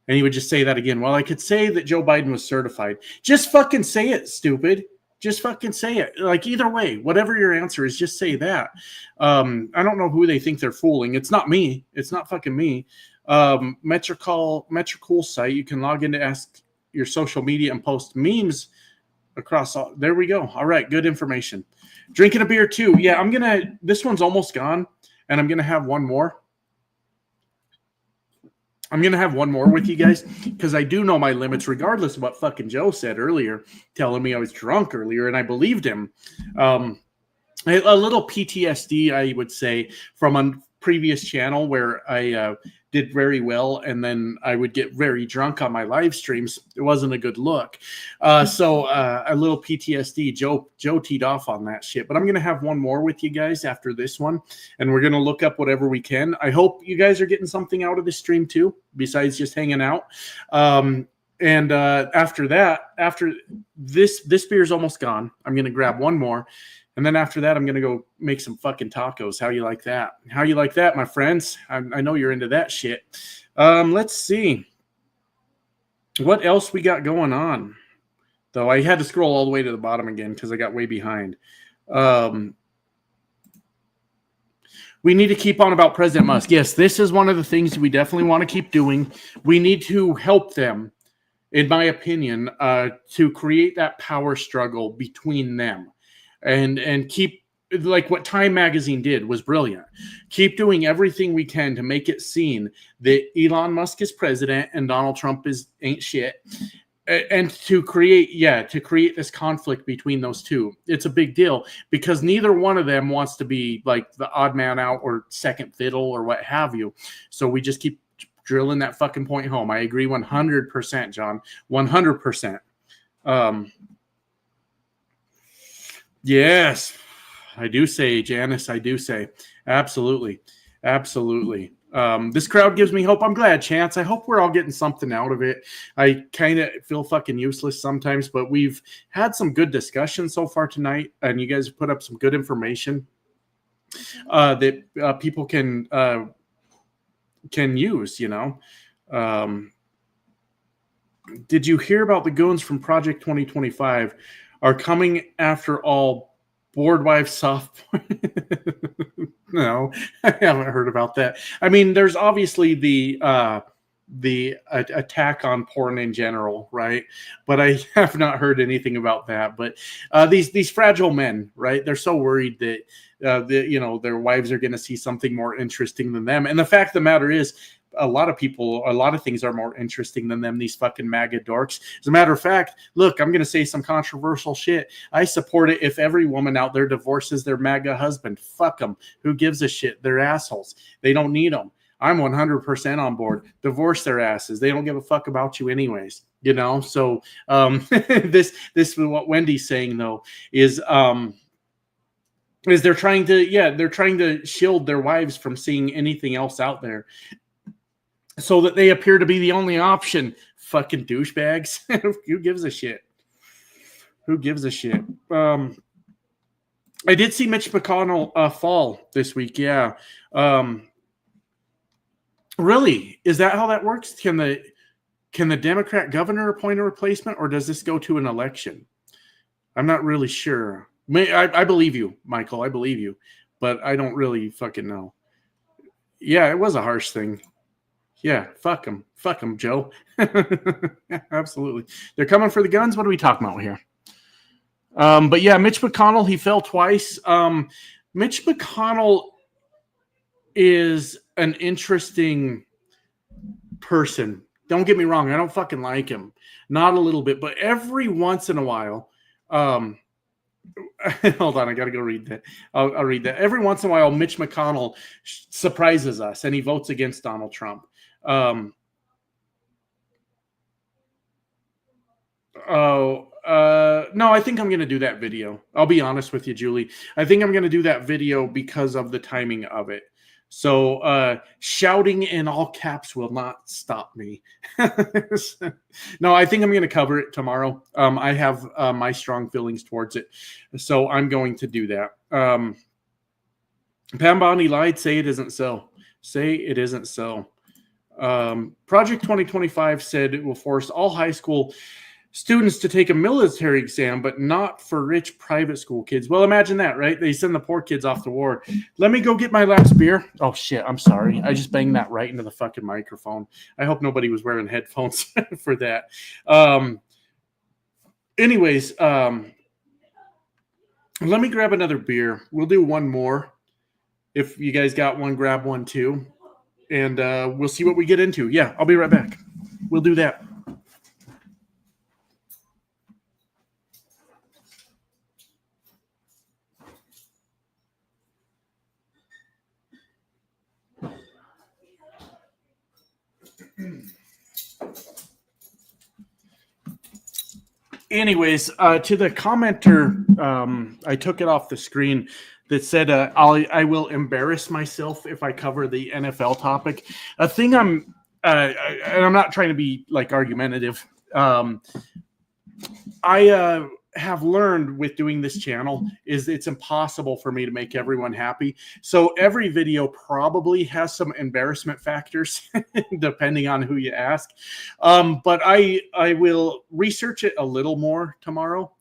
And he would just say that again. Well, I could say that Joe Biden was certified. Just fucking say it, stupid. Just fucking say it. Like, either way, whatever your answer is, just say that. I don't know who they think they're fooling. It's not me. It's not fucking me. Metricool site. You can log in to ask your social media and post memes across all. There we go. All right, good information. Drinking a beer too. Yeah, this one's almost gone, and I'm gonna have one more. I'm going to have one more with you guys because I do know my limits, regardless of what fucking Joe said earlier, telling me I was drunk earlier, and I believed him. A little PTSD, I would say, from a previous channel where I did very well, and then I would get very drunk on my live streams. It wasn't a good look. So a little PTSD. Joe teed off on that shit. But I'm going to have one more with you guys after this one, and we're going to look up whatever we can. I hope you guys are getting something out of this stream too, besides just hanging out. And after that, after this beer's almost gone, I'm going to grab one more. And then after that, I'm going to go make some fucking tacos. How you like that? How you like that, my friends? I know you're into that shit. Let's see. What else we got going on? Though I had to scroll all the way to the bottom again because I got way behind. We need to keep on about President Musk. Yes, this is one of the things we definitely want to keep doing. We need to help them, in my opinion, to create that power struggle between them. And keep, like what Time Magazine did was brilliant. Keep doing everything we can to make it seen that Elon Musk is president and Donald Trump ain't shit. And to create this conflict between those two. It's a big deal because neither one of them wants to be like the odd man out or second fiddle or what have you. So we just keep drilling that fucking point home. I agree 100%, John. 100%. Yes, I do say, Janice, I do say. Absolutely. Absolutely. This crowd gives me hope. I'm glad, Chance. I hope we're all getting something out of it. I kind of feel fucking useless sometimes, but we've had some good discussion so far tonight, and you guys have put up some good information that people can use, you know. Did you hear about the goons from Project 2025 are coming after all board wife soft? No, I haven't heard about that. I mean, there's obviously the attack on porn in general, right? But I have not heard anything about that. But these fragile men, right? They're so worried that their wives are going to see something more interesting than them. And the fact of the matter is, a lot of things are more interesting than them, these fucking MAGA dorks. As a matter of fact, look, I'm going to say some controversial shit. I support it if every woman out there divorces their MAGA husband. Fuck them. Who gives a shit? They're assholes. They don't need them. I'm 100% on board. Divorce their asses. They don't give a fuck about you anyways. You know? So this is what Wendy's saying, though, is they're trying to shield their wives from seeing anything else out there, so that they appear to be the only option. Fucking douchebags. Who gives a shit? Who gives a shit? I did see Mitch McConnell fall this week. Yeah. Really? Is that how that works? Can the Democrat governor appoint a replacement, or does this go to an election? I'm not really sure. I believe you, Michael. I believe you. But I don't really fucking know. Yeah, it was a harsh thing. Yeah, fuck them. Fuck them, Joe. Absolutely. They're coming for the guns. What are we talking about here? But yeah, Mitch McConnell, he fell twice. Mitch McConnell is an interesting person. Don't get me wrong. I don't fucking like him. Not a little bit. But every once in a while, hold on, I got to go read that. I'll read that. Every once in a while, Mitch McConnell surprises us, and he votes against Donald Trump. No, I think I'm going to do that video. I'll be honest with you, Julie. I think I'm going to do that video because of the timing of it. So shouting in all caps will not stop me. No, I think I'm going to cover it tomorrow. I have my strong feelings towards it. So I'm going to do that. Pam Bondi lied. Say it isn't so. Say it isn't so. Project 2025 said it will force all high school students to take a military exam, but not for rich private school kids. Well, imagine that, right? They send the poor kids off to war. Let me go get my last beer. Oh, shit. I'm sorry. I just banged that right into the fucking microphone. I hope nobody was wearing headphones for that. Anyways, let me grab another beer. We'll do one more. If you guys got one, grab one too. And we'll see what we get into. Yeah, I'll be right back. We'll do that. Anyways, to the commenter, I took it off the screen that said, I will embarrass myself if I cover the NFL topic. A thing and I'm not trying to be like argumentative. I have learned with doing this channel is it's impossible for me to make everyone happy. So every video probably has some embarrassment factors depending on who you ask. But I will research it a little more tomorrow,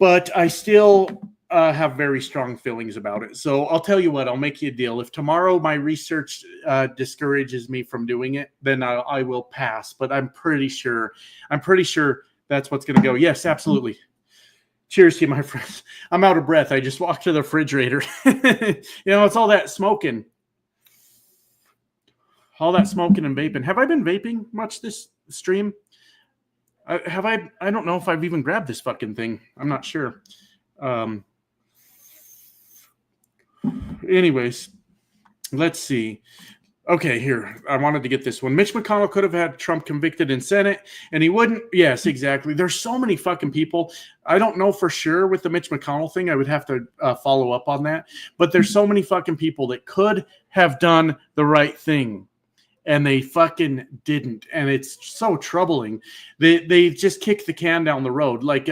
but I still have very strong feelings about it. So I'll tell you what, I'll make you a deal. If tomorrow my research discourages me from doing it, then I will pass, but I'm pretty sure that's what's going to go. Yes, absolutely. Cheers to you, my friends. I'm out of breath. I just walked to the refrigerator. It's all that smoking. All that smoking and vaping. Have I been vaping much this stream? I don't know if I've even grabbed this fucking thing. I'm not sure. Anyways, let's see. Okay, here. I wanted to get this one. Mitch McConnell could have had Trump convicted in Senate, and he wouldn't. Yes, exactly. There's so many fucking people. I don't know for sure with the Mitch McConnell thing. I would have to follow up on that. But there's so many fucking people that could have done the right thing, and they fucking didn't. And it's so troubling. They just kicked the can down the road. Like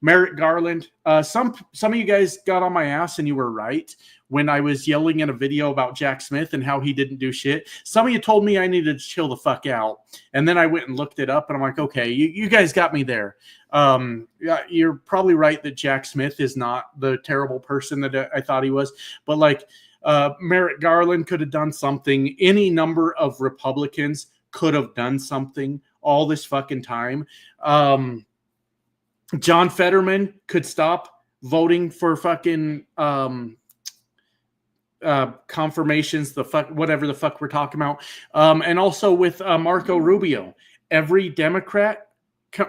Merrick Garland. Some of you guys got on my ass, and you were right when I was yelling in a video about Jack Smith and how he didn't do shit. Some of you told me I needed to chill the fuck out. And then I went and looked it up, and I'm like, okay, you guys got me there. You're probably right that Jack Smith is not the terrible person that I thought he was. But like Merrick Garland could have done something. Any number of Republicans could have done something all this fucking time. John Fetterman could stop voting for fucking confirmations, whatever the fuck we're talking about. And also with Marco Rubio, every Democrat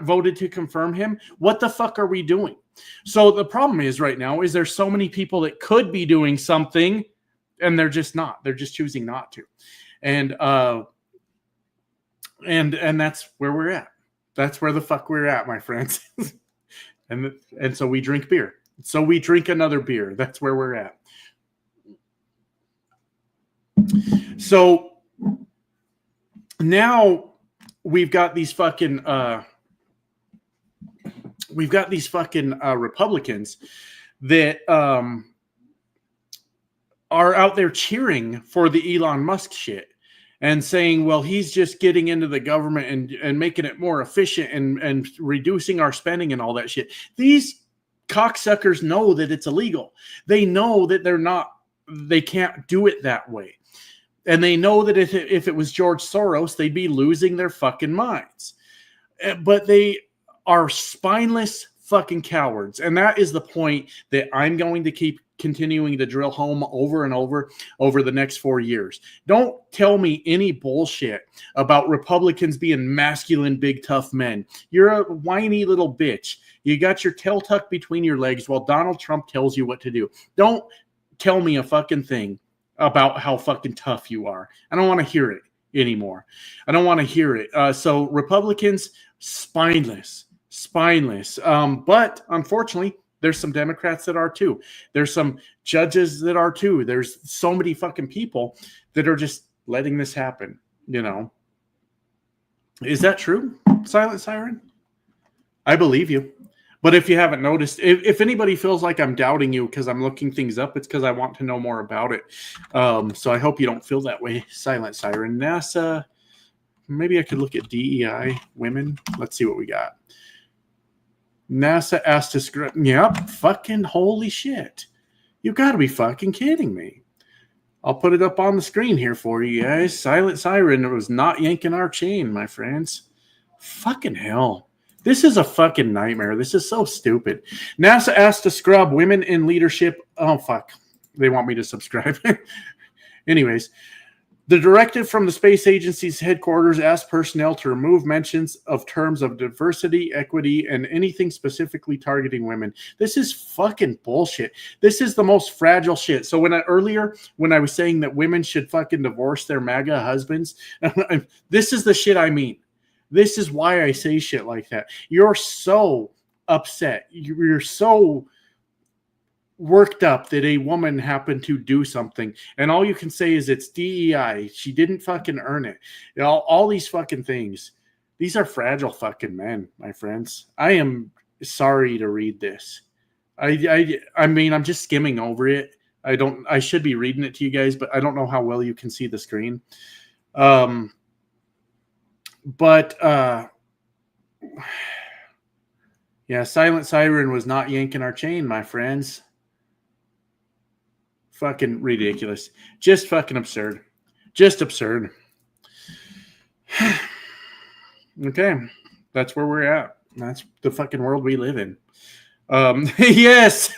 voted to confirm him. What the fuck are we doing? So the problem is right now is there's so many people that could be doing something, and they're just not. They're just choosing not to. And that's where we're at. That's where the fuck we're at, my friends. and so we drink beer. So we drink another beer. That's where we're at. So now we've got these fucking Republicans that are out there cheering for the Elon Musk shit and saying, well, he's just getting into the government and making it more efficient and reducing our spending and all that shit. These cocksuckers know that it's illegal. They know that they can't do it that way. And they know that if it was George Soros, they'd be losing their fucking minds. But they are spineless fucking cowards. And that is the point that I'm going to keep continuing to drill home over and over the next 4 years. Don't tell me any bullshit about Republicans being masculine, big, tough men. You're a whiny little bitch. You got your tail tucked between your legs while Donald Trump tells you what to do. Don't tell me a fucking thing about how fucking tough you are. I don't want to hear it anymore. I don't want to hear it. So Republicans, spineless. But unfortunately, there's some Democrats that are too. There's some judges that are too. There's so many fucking people that are just letting this happen, Is that true, Silent Siren? I believe you. But if you haven't noticed, if anybody feels like I'm doubting you because I'm looking things up, it's because I want to know more about it. So I hope you don't feel that way, Silent Siren. NASA, maybe I could look at DEI, women. Let's see what we got. NASA asked to script. Yep, fucking holy shit. You gotta be fucking kidding me. I'll put it up on the screen here for you guys. Silent Siren was not yanking our chain, my friends. Fucking hell. This is a fucking nightmare. This is so stupid. NASA asked to scrub women in leadership. Oh, fuck. They want me to subscribe. Anyways, the directive from the space agency's headquarters asked personnel to remove mentions of terms of diversity, equity, and anything specifically targeting women. This is fucking bullshit. This is the most fragile shit. So when I was saying that women should fucking divorce their MAGA husbands, this is the shit I mean. This is why I say shit like that. You're so upset. You're so worked up that a woman happened to do something, and all you can say is it's DEI. She didn't fucking earn it. All these fucking things. These are fragile fucking men, my friends. I am sorry to read this. I mean, I'm just skimming over it. I should be reading it to you guys, but I don't know how well you can see the screen. Yeah, Silent Siren was not yanking our chain, my friends. Fucking ridiculous. Just fucking absurd. Just absurd. Okay. That's where we're at. That's the fucking world we live in. Yes.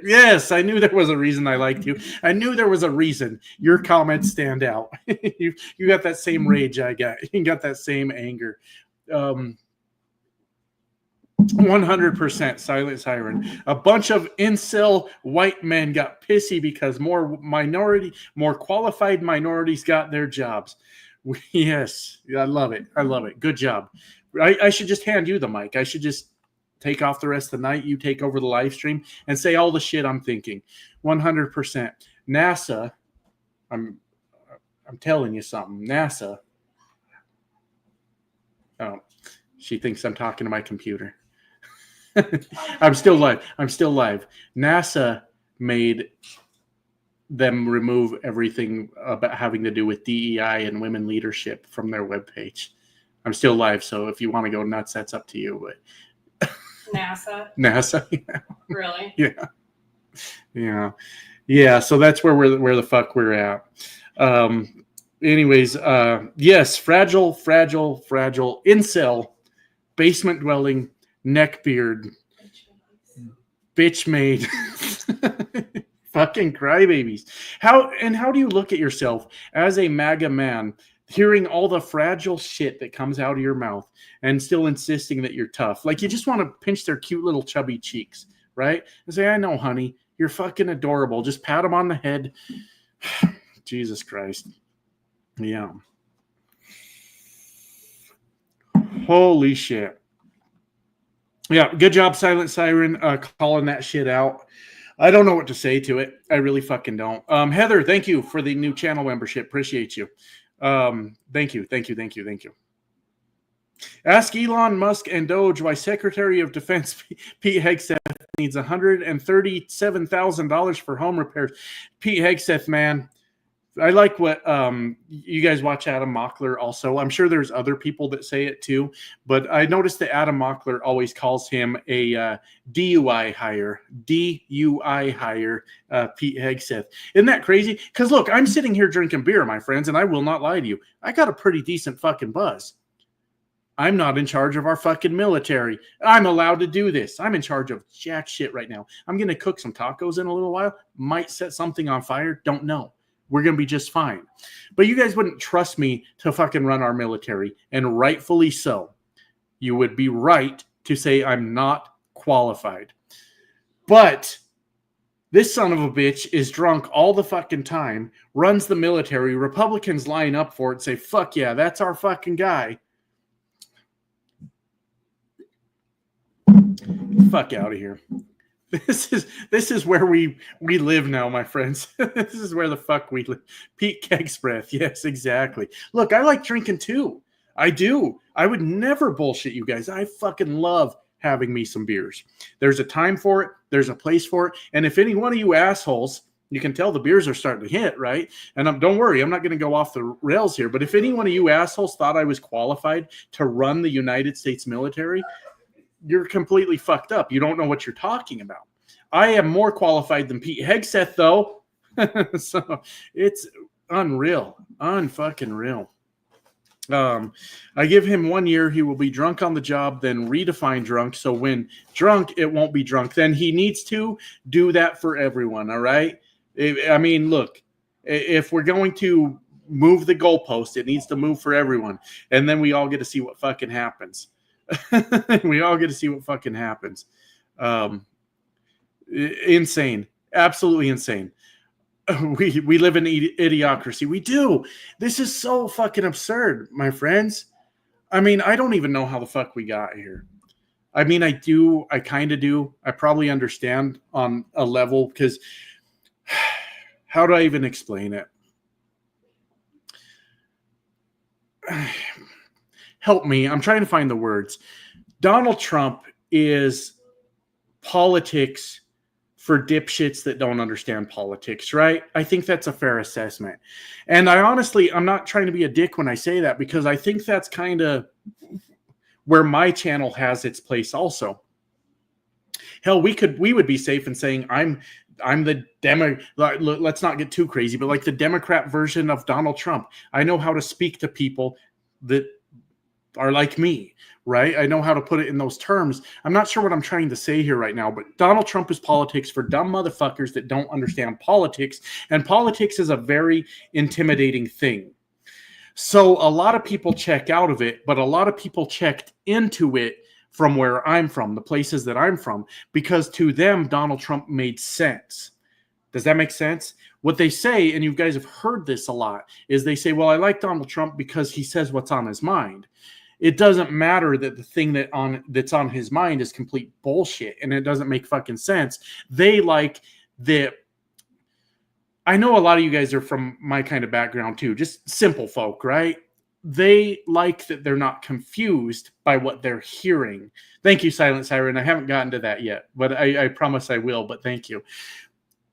Yes. I knew there was a reason I liked you. I knew there was a reason. Your comments stand out. You got that same rage I got. You got that same anger. 100% Silent Siren. A bunch of incel white men got pissy because more qualified minorities got their jobs. Yes, I love it. I love it. Good job. I should just hand you the mic. I should just take off the rest of the night. You take over the live stream and say all the shit I'm thinking. 100%. NASA, I'm telling you something. NASA. Oh, she thinks I'm talking to my computer. I'm still live. NASA made them remove everything about having to do with DEI and women leadership from their webpage. I'm still live, so if you want to go nuts, that's up to you. But NASA. Yeah. Really? Yeah. So that's where the fuck we're at. Anyways, yes, fragile, incel, basement dwelling, neckbeard, bitch made, fucking crybabies. How do you look at yourself as a MAGA man, hearing all the fragile shit that comes out of your mouth and still insisting that you're tough? Like, you just want to pinch their cute little chubby cheeks, right? And say, I know, honey, you're fucking adorable. Just pat them on the head. Jesus Christ. Yeah. Holy shit. Yeah, good job, Silent Siren, calling that shit out. I don't know what to say to it. I really fucking don't. Heather, thank you for the new channel membership. Appreciate you. Thank you. Ask Elon Musk and Doge why Secretary of Defense Pete Hegseth needs $137,000 for home repairs. Pete Hegseth, man. I like what you guys watch Adam Mockler also. I'm sure there's other people that say it too, but I noticed that Adam Mockler always calls him a DUI hire, Pete Hegseth. Isn't that crazy? Because look, I'm sitting here drinking beer, my friends, and I will not lie to you. I got a pretty decent fucking buzz. I'm not in charge of our fucking military. I'm allowed to do this. I'm in charge of jack shit right now. I'm going to cook some tacos in a little while. Might set something on fire. Don't know. We're going to be just fine. But you guys wouldn't trust me to fucking run our military, and rightfully so. You would be right to say I'm not qualified. But this son of a bitch is drunk all the fucking time, runs the military. Republicans line up for it and say, fuck yeah, that's our fucking guy. Fuck out of here. This is where we live now, my friends. This is where the fuck we live. Pete Keg's breath. Yes, exactly. Look, I like drinking too. I do. I would never bullshit you guys. I fucking love having me some beers. There's a time for it. There's a place for it. And if any one of you assholes, you can tell the beers are starting to hit, right? And don't worry, I'm not going to go off the rails here. But if any one of you assholes thought I was qualified to run the United States military, you're completely fucked up. You don't know what you're talking about. I am more qualified than Pete Hegseth, though. So it's unreal. Unfucking real. I give him 1 year. He will be drunk on the job, then redefine drunk. So when drunk, it won't be drunk. Then he needs to do that for everyone. All right. I mean, look, if we're going to move the goalpost, it needs to move for everyone. And then we all get to see what fucking happens. We all get to see what fucking happens. Insane. Absolutely insane. We live in idiocracy. We do. This is so fucking absurd, my friends. I mean, I don't even know how the fuck we got here. I mean, I do. I kind of do. I probably understand on a level because how do I even explain it? Help me. I'm trying to find the words. Donald Trump is politics for dipshits that don't understand politics, right? I think that's a fair assessment. And I'm not trying to be a dick when I say that, because I think that's kind of where my channel has its place also. Hell, we would be safe in saying I'm the let's not get too crazy, but like the Democrat version of Donald Trump. I know how to speak to people that are like me, right? I know how to put it in those terms. I'm not sure what I'm trying to say here right now, but Donald Trump is politics for dumb motherfuckers that don't understand politics. And politics is a very intimidating thing. So a lot of people check out of it, but a lot of people checked into it from where I'm from, the places that I'm from, because to them, Donald Trump made sense. Does that make sense? What they say, and you guys have heard this a lot, is they say, well, I like Donald Trump because he says what's on his mind. It doesn't matter that the thing that's on his mind is complete bullshit and it doesn't make fucking sense. They like that. I know a lot of you guys are from my kind of background too, just simple folk, right? They like that they're not confused by what they're hearing. Thank you, Silent Siren. I haven't gotten to that yet, but I promise I will, but thank you.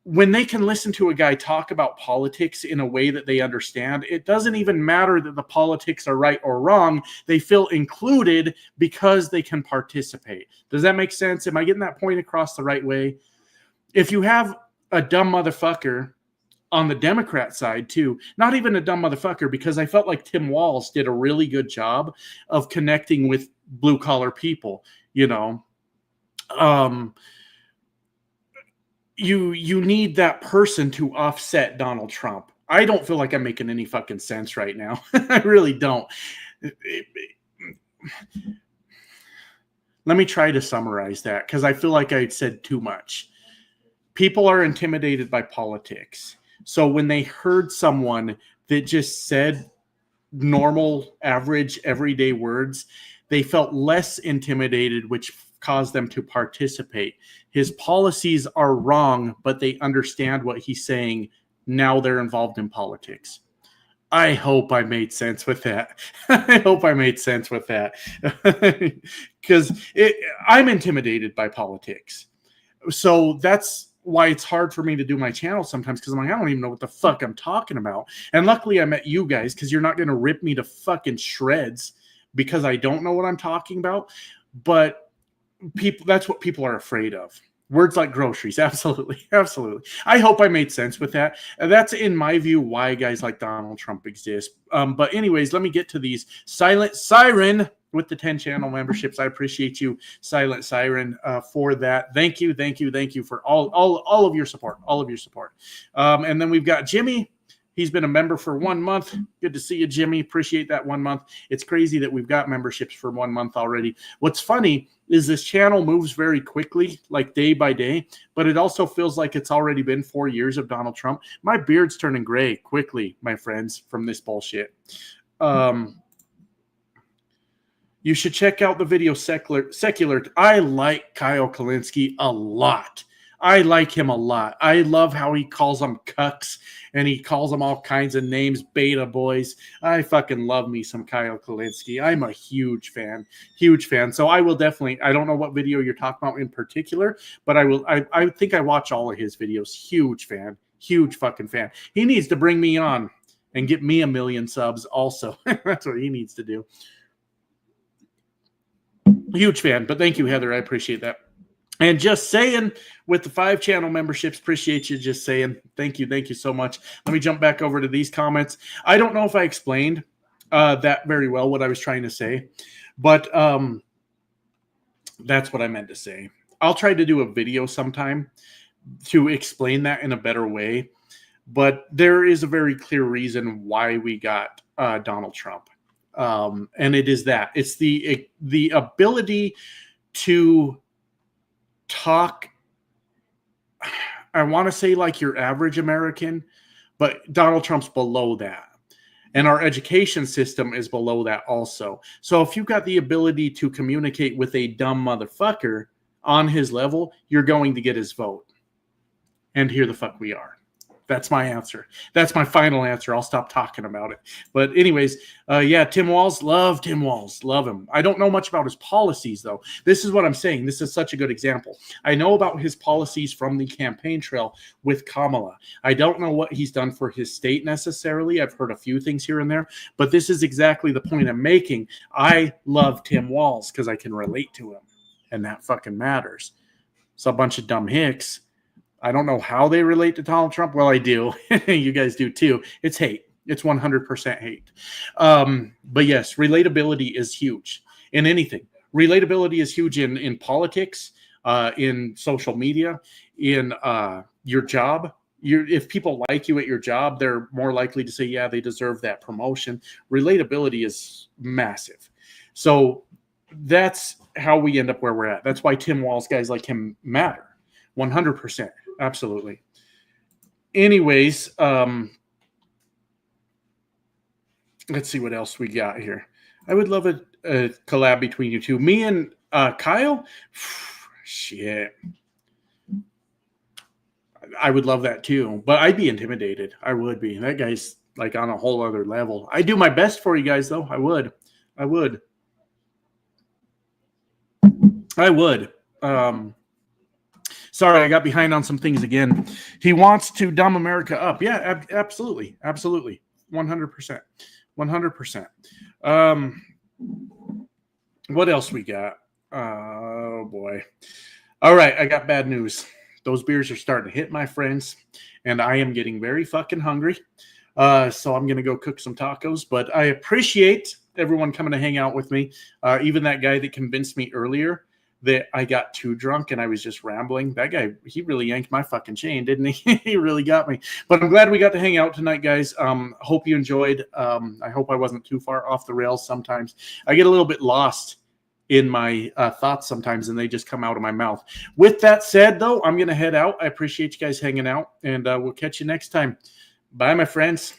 When they can listen to a guy talk about politics in a way that they understand, it doesn't even matter that the politics are right or wrong. They feel included because they can participate. Does that make sense? Am I getting that point across the right way? If you have a dumb motherfucker on the Democrat side too, not even a dumb motherfucker, because I felt like Tim Walz did a really good job of connecting with blue collar people, you know. You need that person to offset Donald Trump. I don't feel like I'm making any fucking sense right now. I really don't. Let me try to summarize that, because I feel like I said too much. People are intimidated by politics. So when they heard someone that just said normal, average, everyday words, they felt less intimidated, which caused them to participate. His policies are wrong, but they understand what he's saying. Now they're involved in politics. I hope I made sense with that. I hope I made sense with that. Because I'm intimidated by politics. So that's why it's hard for me to do my channel sometimes, because I'm like, I don't even know what the fuck I'm talking about. And luckily I met you guys, because you're not going to rip me to fucking shreds because I don't know what I'm talking about. But people, that's what people are afraid of. Words like groceries. Absolutely. Absolutely. I hope I made sense with that. That's, in my view, why guys like Donald Trump exist. But anyways, let me get to these. Silent Siren with the 10 channel memberships. I appreciate you, Silent Siren, for that. Thank you. Thank you. Thank you for all of your support. All of your support. And then we've got Jimmy. He's been a member for 1 month. Good to see you, Jimmy. Appreciate that 1 month. It's crazy that we've got memberships for 1 month already. What's funny is this channel moves very quickly, like day by day, but it also feels like it's already been 4 years of Donald Trump. My beard's turning gray quickly, my friends, from this bullshit. You should check out the video Secular. I like Kyle Kalinske a lot. I like him a lot. I love how he calls them cucks and he calls them all kinds of names, beta boys. I fucking love me some Kyle Kalinske. I'm a huge fan, huge fan. So I will definitely, I don't know what video you're talking about in particular, but I think I watch all of his videos. Huge fan, huge fucking fan. He needs to bring me on and get me 1 million subs also. That's what he needs to do. Huge fan, but thank you, Heather. I appreciate that. And just saying, with the 5 channel memberships, appreciate you just saying. Thank you so much. Let me jump back over to these comments. I don't know if I explained that very well, what I was trying to say, but that's what I meant to say. I'll try to do a video sometime to explain that in a better way, but there is a very clear reason why we got Donald Trump. And it is that. It's the ability to talk, I want to say like your average American, but Donald Trump's below that. And our education system is below that also. So if you've got the ability to communicate with a dumb motherfucker on his level, you're going to get his vote. And here the fuck we are. That's my answer. That's my final answer. I'll stop talking about it. But anyways, yeah, Tim Walz, love Tim Walz. Love him. I don't know much about his policies, though. This is what I'm saying. This is such a good example. I know about his policies from the campaign trail with Kamala. I don't know what he's done for his state necessarily. I've heard a few things here and there. But this is exactly the point I'm making. I love Tim Walz because I can relate to him. And that fucking matters. It's a bunch of dumb hicks. I don't know how they relate to Donald Trump. Well, I do. You guys do too. It's hate. It's 100% hate. But yes, relatability is huge in anything. Relatability is huge in politics, in social media, in your job. If people like you at your job, they're more likely to say, yeah, they deserve that promotion. Relatability is massive. So that's how we end up where we're at. That's why Tim Walz, guys like him, matter. 100%. Absolutely. Anyways, let's see what else we got here. I would love a collab between you two. Me and Kyle? Shit. I would love that too, but I'd be intimidated. I would be. That guy's like on a whole other level. I do my best for you guys, though. I would. Sorry, I got behind on some things again. He wants to dumb America up. Yeah, absolutely. 100%. What else we got? Oh, boy. All right, I got bad news. Those beers are starting to hit, my friends, and I am getting very fucking hungry. So I'm going to go cook some tacos, but I appreciate everyone coming to hang out with me. Even that guy that convinced me earlier that I got too drunk and I was just rambling. That guy, he really yanked my fucking chain, didn't he? He really got me. But I'm glad we got to hang out tonight, guys. Hope you enjoyed. I hope I wasn't too far off the rails sometimes. I get a little bit lost in my thoughts sometimes, and they just come out of my mouth. With that said, though, I'm going to head out. I appreciate you guys hanging out, and we'll catch you next time. Bye, my friends.